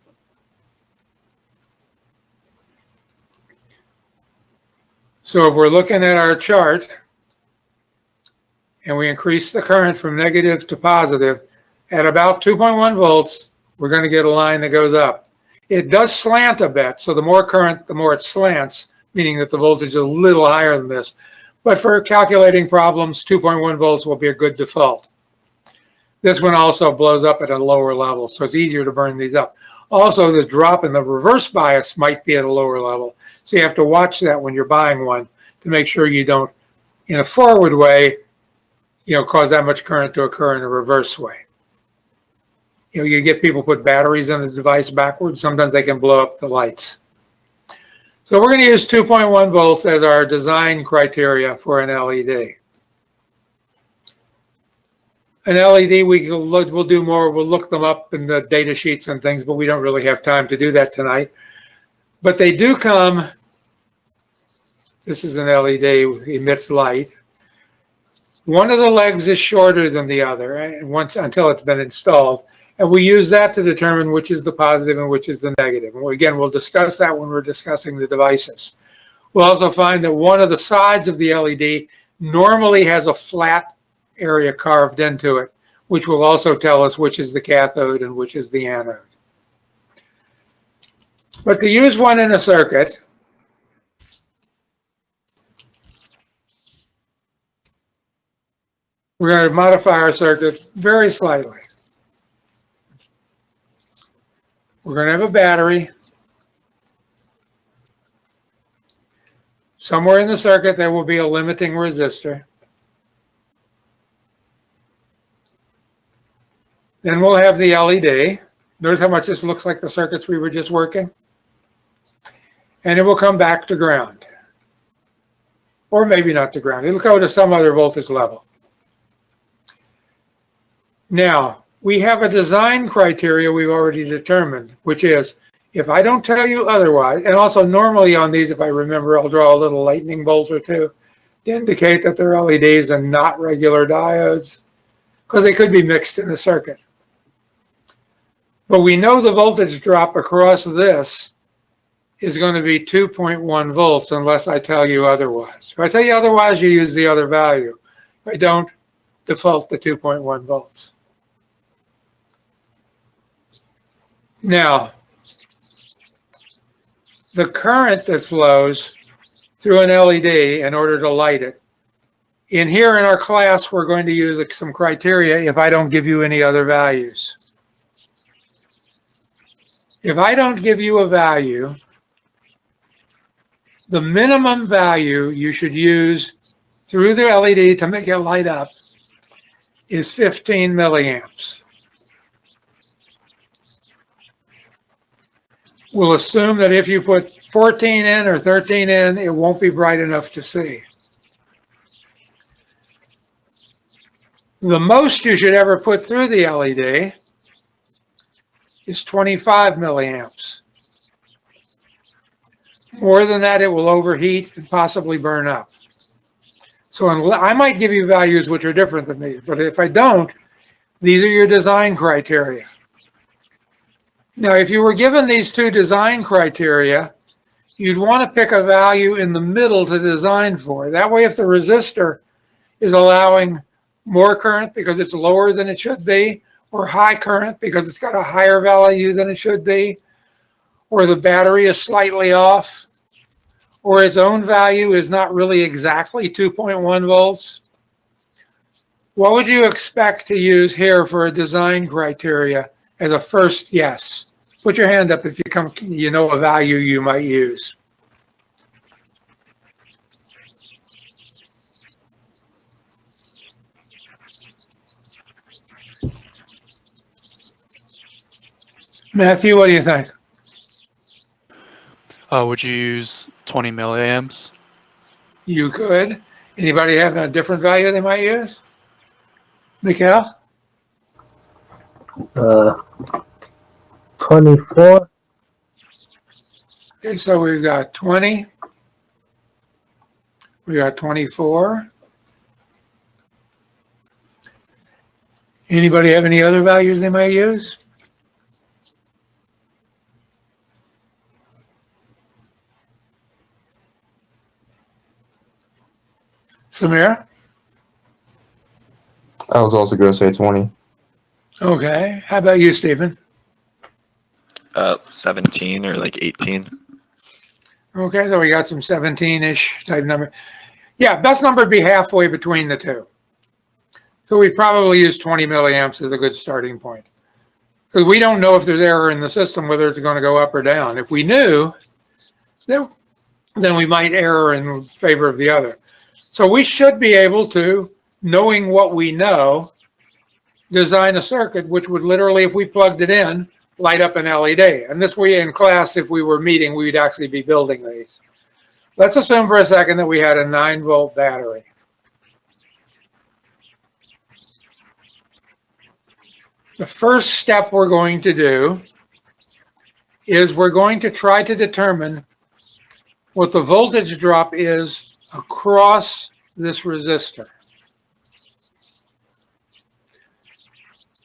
So if we're looking at our chart and we increase the current from negative to positive, at about 2.1 volts, we're going to get a line that goes up. It does slant a bit, so the more current, the more it slants, meaning that the voltage is a little higher than this. But for calculating problems, 2.1 volts will be a good default. This one also blows up at a lower level, so it's easier to burn these up. Also, the drop in the reverse bias might be at a lower level, so you have to watch that when you're buying one to make sure you don't, in a forward way, cause that much current to occur in a reverse way. You get people put batteries in the device backwards. Sometimes they can blow up the lights. So we're going to use 2.1 volts as our design criteria for an LED. An LED, we'll do more. We'll look them up in the data sheets and things, but we don't really have time to do that tonight. But they do come. This is an LED, emits light. One of the legs is shorter than the other, right? Until it's been installed. And we use that to determine which is the positive and which is the negative. And again, we'll discuss that when we're discussing the devices. We'll also find that one of the sides of the LED normally has a flat area carved into it, which will also tell us which is the cathode and which is the anode. But to use one in a circuit, we're going to modify our circuit very slightly. We're going to have a battery. Somewhere in the circuit, there will be a limiting resistor. Then we'll have the LED. Notice how much this looks like the circuits we were just working. And it will come back to ground. Or maybe not to ground. It'll go to some other voltage level. Now, we have a design criteria we've already determined, which is, if I don't tell you otherwise, and also normally on these, if I remember, I'll draw a little lightning bolt or two to indicate that they're LEDs and not regular diodes, because they could be mixed in the circuit. But we know the voltage drop across this is going to be 2.1 volts unless I tell you otherwise. If I tell you otherwise, you use the other value. If I don't, default to 2.1 volts. Now, the current that flows through an LED in order to light it. In here in our class, we're going to use some criteria if I don't give you any other values. If I don't give you a value, the minimum value you should use through the LED to make it light up is 15 milliamps. We'll assume that if you put 14 in or 13 in, it won't be bright enough to see. The most you should ever put through the LED is 25 milliamps. More than that, it will overheat and possibly burn up. So I might give you values which are different than these, but if I don't, these are your design criteria. Now, if you were given these two design criteria, you'd want to pick a value in the middle to design for. That way, if the resistor is allowing more current because it's lower than it should be, or high current because it's got a higher value than it should be, or the battery is slightly off, or its own value is not really exactly 2.1 volts, what would you expect to use here for a design criteria as a first guess? Put your hand up if you know a value you might use. Matthew, what do you think? Would you use 20 milliamps? You could. Anybody have a different value they might use? Mikhail? 24. Okay, so we've got 20. We got 24. Anybody have any other values they might use? Samir? I was also going to say 20. Okay. How about you, Stephen? 17 or like 18. Okay, so we got some 17-ish type number. Yeah, best number would be halfway between the two. So we'd probably use 20 milliamps as a good starting point. Because we don't know if there's error in the system, whether it's going to go up or down. If we knew, then we might error in favor of the other. So we should be able to, knowing what we know, design a circuit which would literally, if we plugged it in, light up an LED. And this way in class, if we were meeting, we'd actually be building these. Let's assume for a second that we had a 9-volt battery. The first step we're going to do is we're going to try to determine what the voltage drop is across this resistor.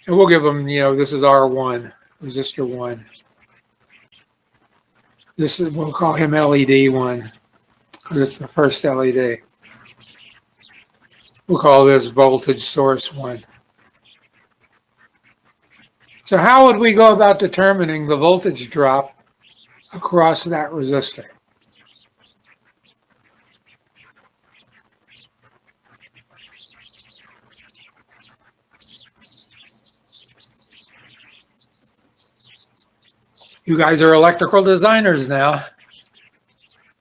And we'll give them, this is R1, resistor 1. This is, we'll call him LED 1. because it's the first LED. We'll call this voltage source 1. So how would we go about determining the voltage drop across that resistor? You guys are electrical designers now.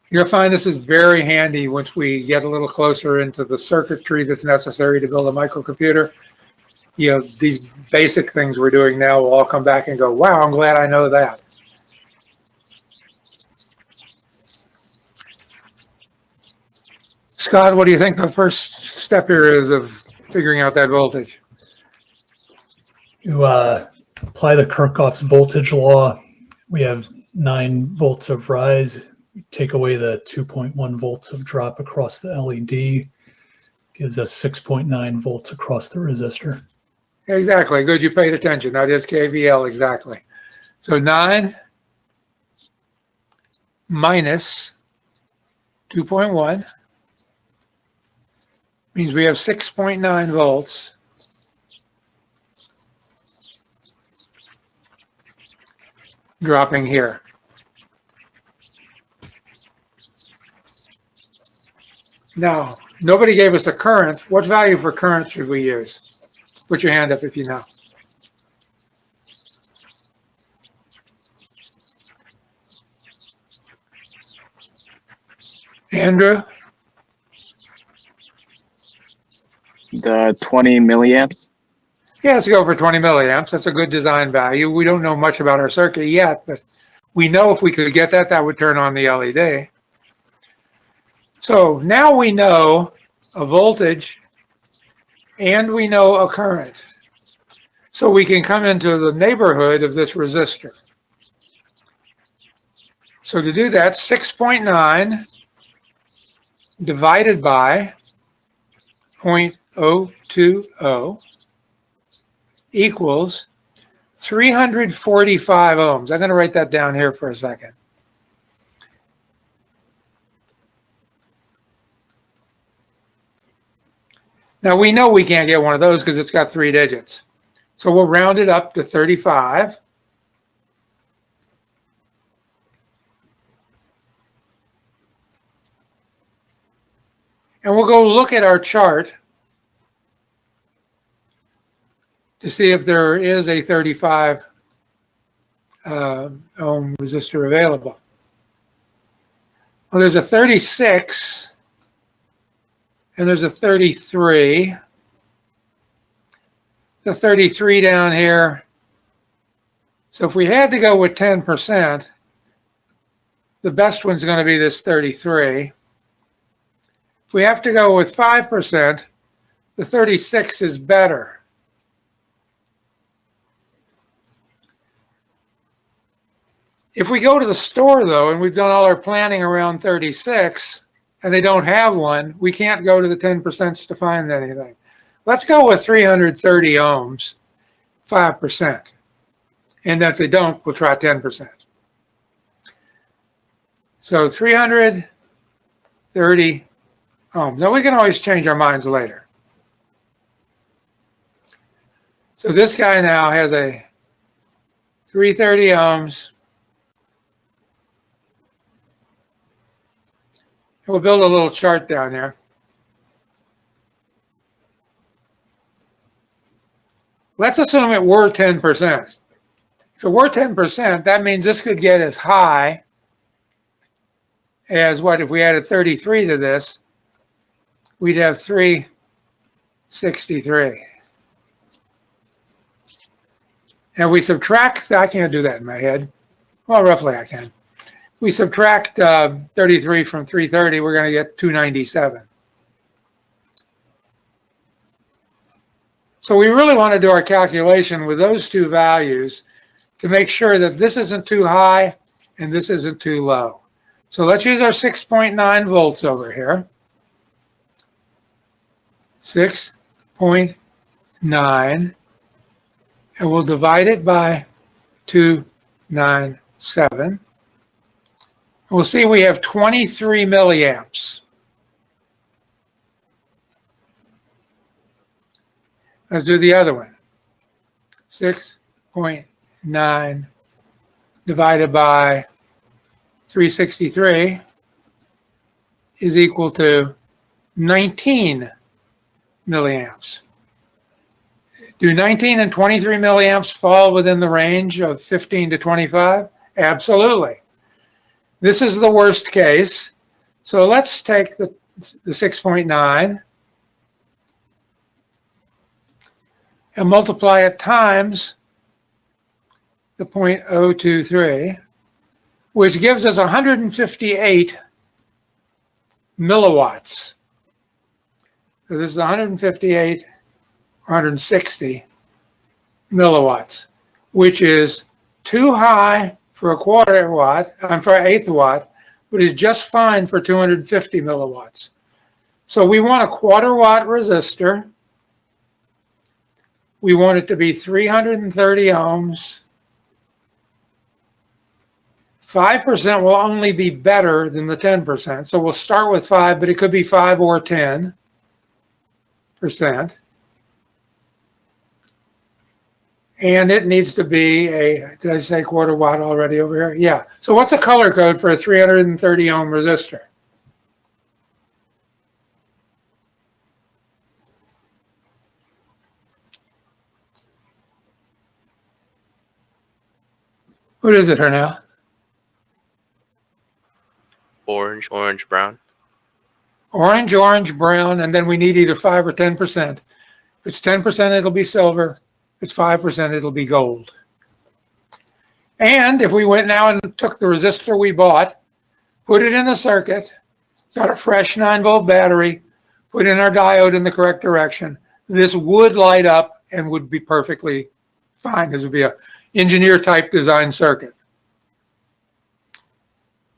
You'll find this is very handy once we get a little closer into the circuitry that's necessary to build a microcomputer. You know, these basic things we're doing now will all come back and go, wow, I'm glad I know that. Scott, what do you think the first step here is of figuring out that voltage? You apply the Kirchhoff's voltage law. We have 9 volts of rise. Take away the 2.1 volts of drop across the LED. Gives us 6.9 volts across the resistor. Exactly. Good, you paid attention. That is KVL exactly. So 9 minus 2.1 means we have 6.9 volts. Dropping here. Now, nobody gave us a current. What value for current should we use? Put your hand up if you know. Andrew? The 20 milliamps. Yeah, let's go for 20 milliamps. That's a good design value. We don't know much about our circuit yet, but we know if we could get that, that would turn on the LED. So now we know a voltage and we know a current. So we can come into the neighborhood of this resistor. So to do that, 6.9 divided by 0.020 equals 345 ohms. I'm going to write that down here for a second. Now we know we can't get one of those because it's got 3 digits. So we'll round it up to 35. And we'll go look at our chart to see if there is a 35 ohm resistor available. Well, there's a 36 and there's a 33. The 33 down here. So if we had to go with 10%, the best one's going to be this 33. If we have to go with 5%, the 36 is better. If we go to the store, though, and we've done all our planning around 36, and they don't have one, we can't go to the 10% to find anything. Let's go with 330 ohms, 5%. And if they don't, we'll try 10%. So 330 ohms. Now we can always change our minds later. So this guy now has a 330 ohms. We'll build a little chart down here. Let's assume it were 10%. If it were 10%, that means this could get as high as what if we added 33 to this, we'd have 363. And we subtract, I can't do that in my head. Well, roughly I can. We subtract 33 from 330, we're going to get 297. So we really want to do our calculation with those two values to make sure that this isn't too high and this isn't too low. So let's use our 6.9 volts over here. 6.9, and we'll divide it by 297. We'll see we have 23 milliamps. Let's do the other one. 6.9 divided by 363 is equal to 19 milliamps. Do 19 and 23 milliamps fall within the range of 15 to 25? Absolutely. This is the worst case. So let's take the 6.9 and multiply it times the 0.023, which gives us 158 milliwatts. So this is 158, 160 milliwatts, which is too high for a quarter watt, for an eighth watt, but is just fine for 250 milliwatts. So we want a quarter watt resistor. We want it to be 330 ohms. 5% will only be better than the 10%. So we'll start with 5, but it could be 5 or 10%. And it needs to be a, did I say quarter watt already over here? Yeah. So what's the color code for a 330 ohm resistor? What is it, Hernell? Orange, orange, brown. Orange, orange, brown, and then we need either 5 or 10%. If it's 10%, it'll be silver. If it's 5%, it'll be gold. And if we went now and took the resistor we bought, put it in the circuit, got a fresh 9-volt battery, put in our diode in the correct direction, this would light up and would be perfectly fine. This would be an engineer-type design circuit.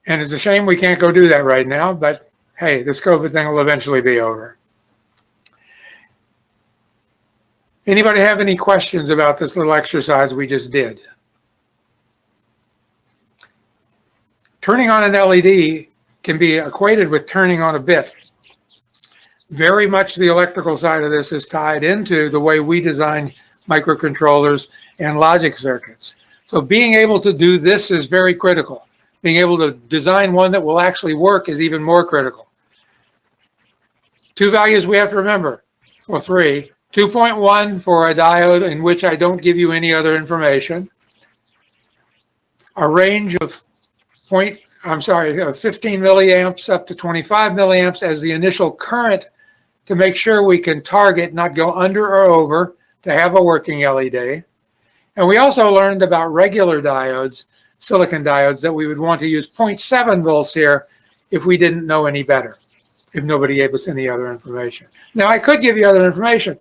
And it's a shame we can't go do that right now, but hey, this COVID thing will eventually be over. Anybody have any questions about this little exercise we just did? Turning on an LED can be equated with turning on a bit. Very much the electrical side of this is tied into the way we design microcontrollers and logic circuits. So being able to do this is very critical. Being able to design one that will actually work is even more critical. Two values we have to remember, or three. 2.1 for a diode in which I don't give you any other information. A range of 15 milliamps up to 25 milliamps as the initial current to make sure we can target, not go under or over, to have a working LED. And we also learned about regular diodes, silicon diodes, that we would want to use 0.7 volts here if we didn't know any better, if nobody gave us any other information. Now, I could give you other information.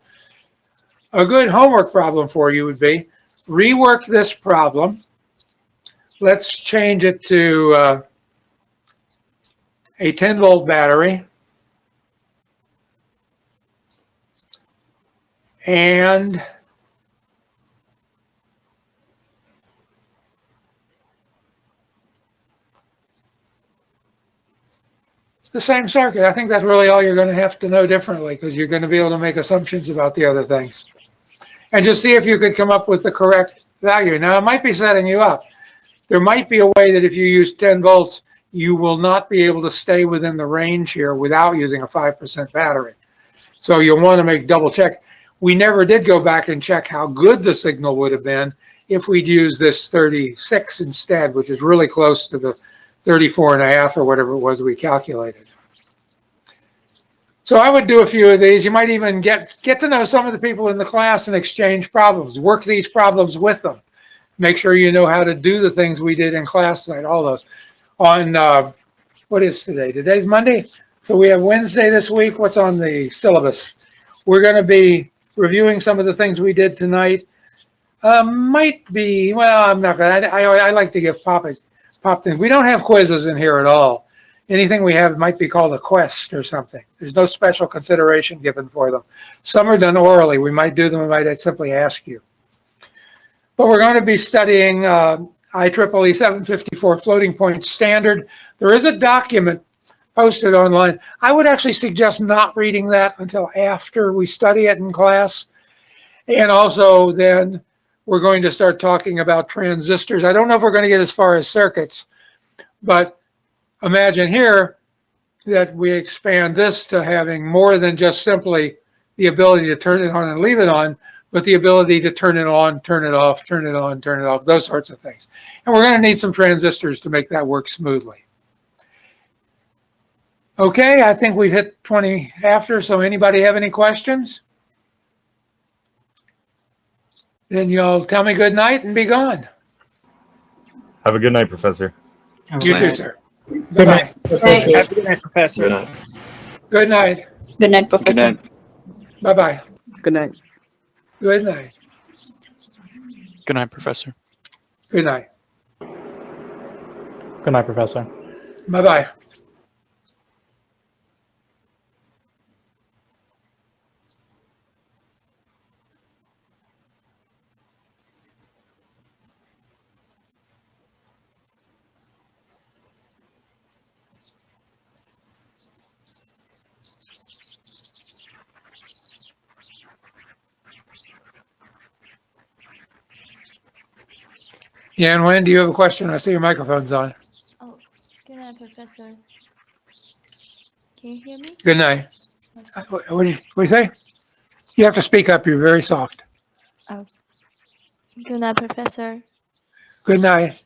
A good homework problem for you would be rework this problem. Let's change it to a 10-volt battery. And the same circuit. I think that's really all you're going to have to know differently, because you're going to be able to make assumptions about the other things. And just see if you could come up with the correct value. Now, it might be setting you up. There might be a way that if you use 10 volts, you will not be able to stay within the range here without using a 5% battery. So you'll want to make double check. We never did go back and check how good the signal would have been if we'd used this 36 instead, which is really close to the 34.5 or whatever it was we calculated. So I would do a few of these. You might even get to know some of the people in the class and exchange problems. Work these problems with them. Make sure you know how to do the things we did in class tonight, all those. On, what is today? Today's Monday. So we have Wednesday this week. What's on the syllabus? We're going to be reviewing some of the things we did tonight. Might be, well, I'm not going to, I like to give pop things. We don't have quizzes in here at all. Anything we have might be called a quest or something. There's no special consideration given for them. Some are done orally. We might do them. We might simply ask you. But we're going to be studying IEEE 754 floating point standard. There is a document posted online. I would actually suggest not reading that until after we study it in class. And also then we're going to start talking about transistors. I don't know if we're going to get as far as circuits, but imagine here that we expand this to having more than just simply the ability to turn it on and leave it on, but the ability to turn it on, turn it off, turn it on, turn it off, those sorts of things. And we're going to need some transistors to make that work smoothly. Okay, I think we've hit 20 after, so anybody have any questions? Then you'll tell me good night and be gone. Have a good night, Professor. You too, sir. Bye-bye. Thank you. Have a good night, Professor. Good night. Good night. Good night, Good Professor. night. Bye-bye. Good night. Good night. Good night, Professor. Good night. Good night, Professor. Bye-bye. Yan Wen, do you have a question? I see your microphone's on. Oh, good night, Professor. Can you hear me? Good night. What do you say? You have to speak up. You're very soft. Oh, good night, Professor. Good night.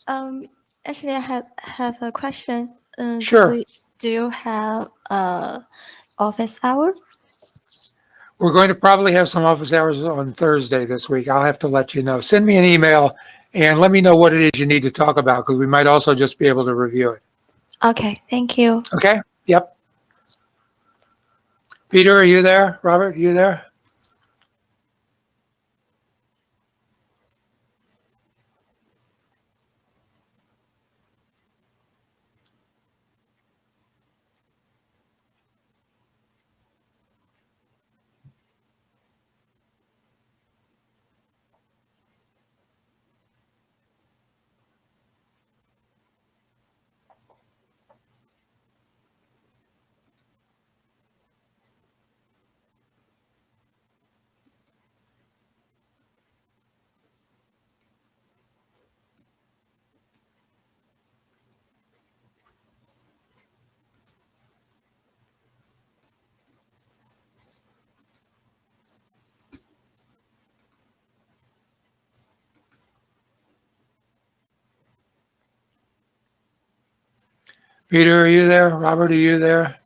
Actually, I have a question. Sure. Do you have office hour? We're going to probably have some office hours on Thursday this week. I'll have to let you know. Send me an email and let me know what it is you need to talk about, because we might also just be able to review it. Okay, thank you. Okay? Yep. Peter, are you there? Robert, are you there? Peter, are you there? Robert, are you there?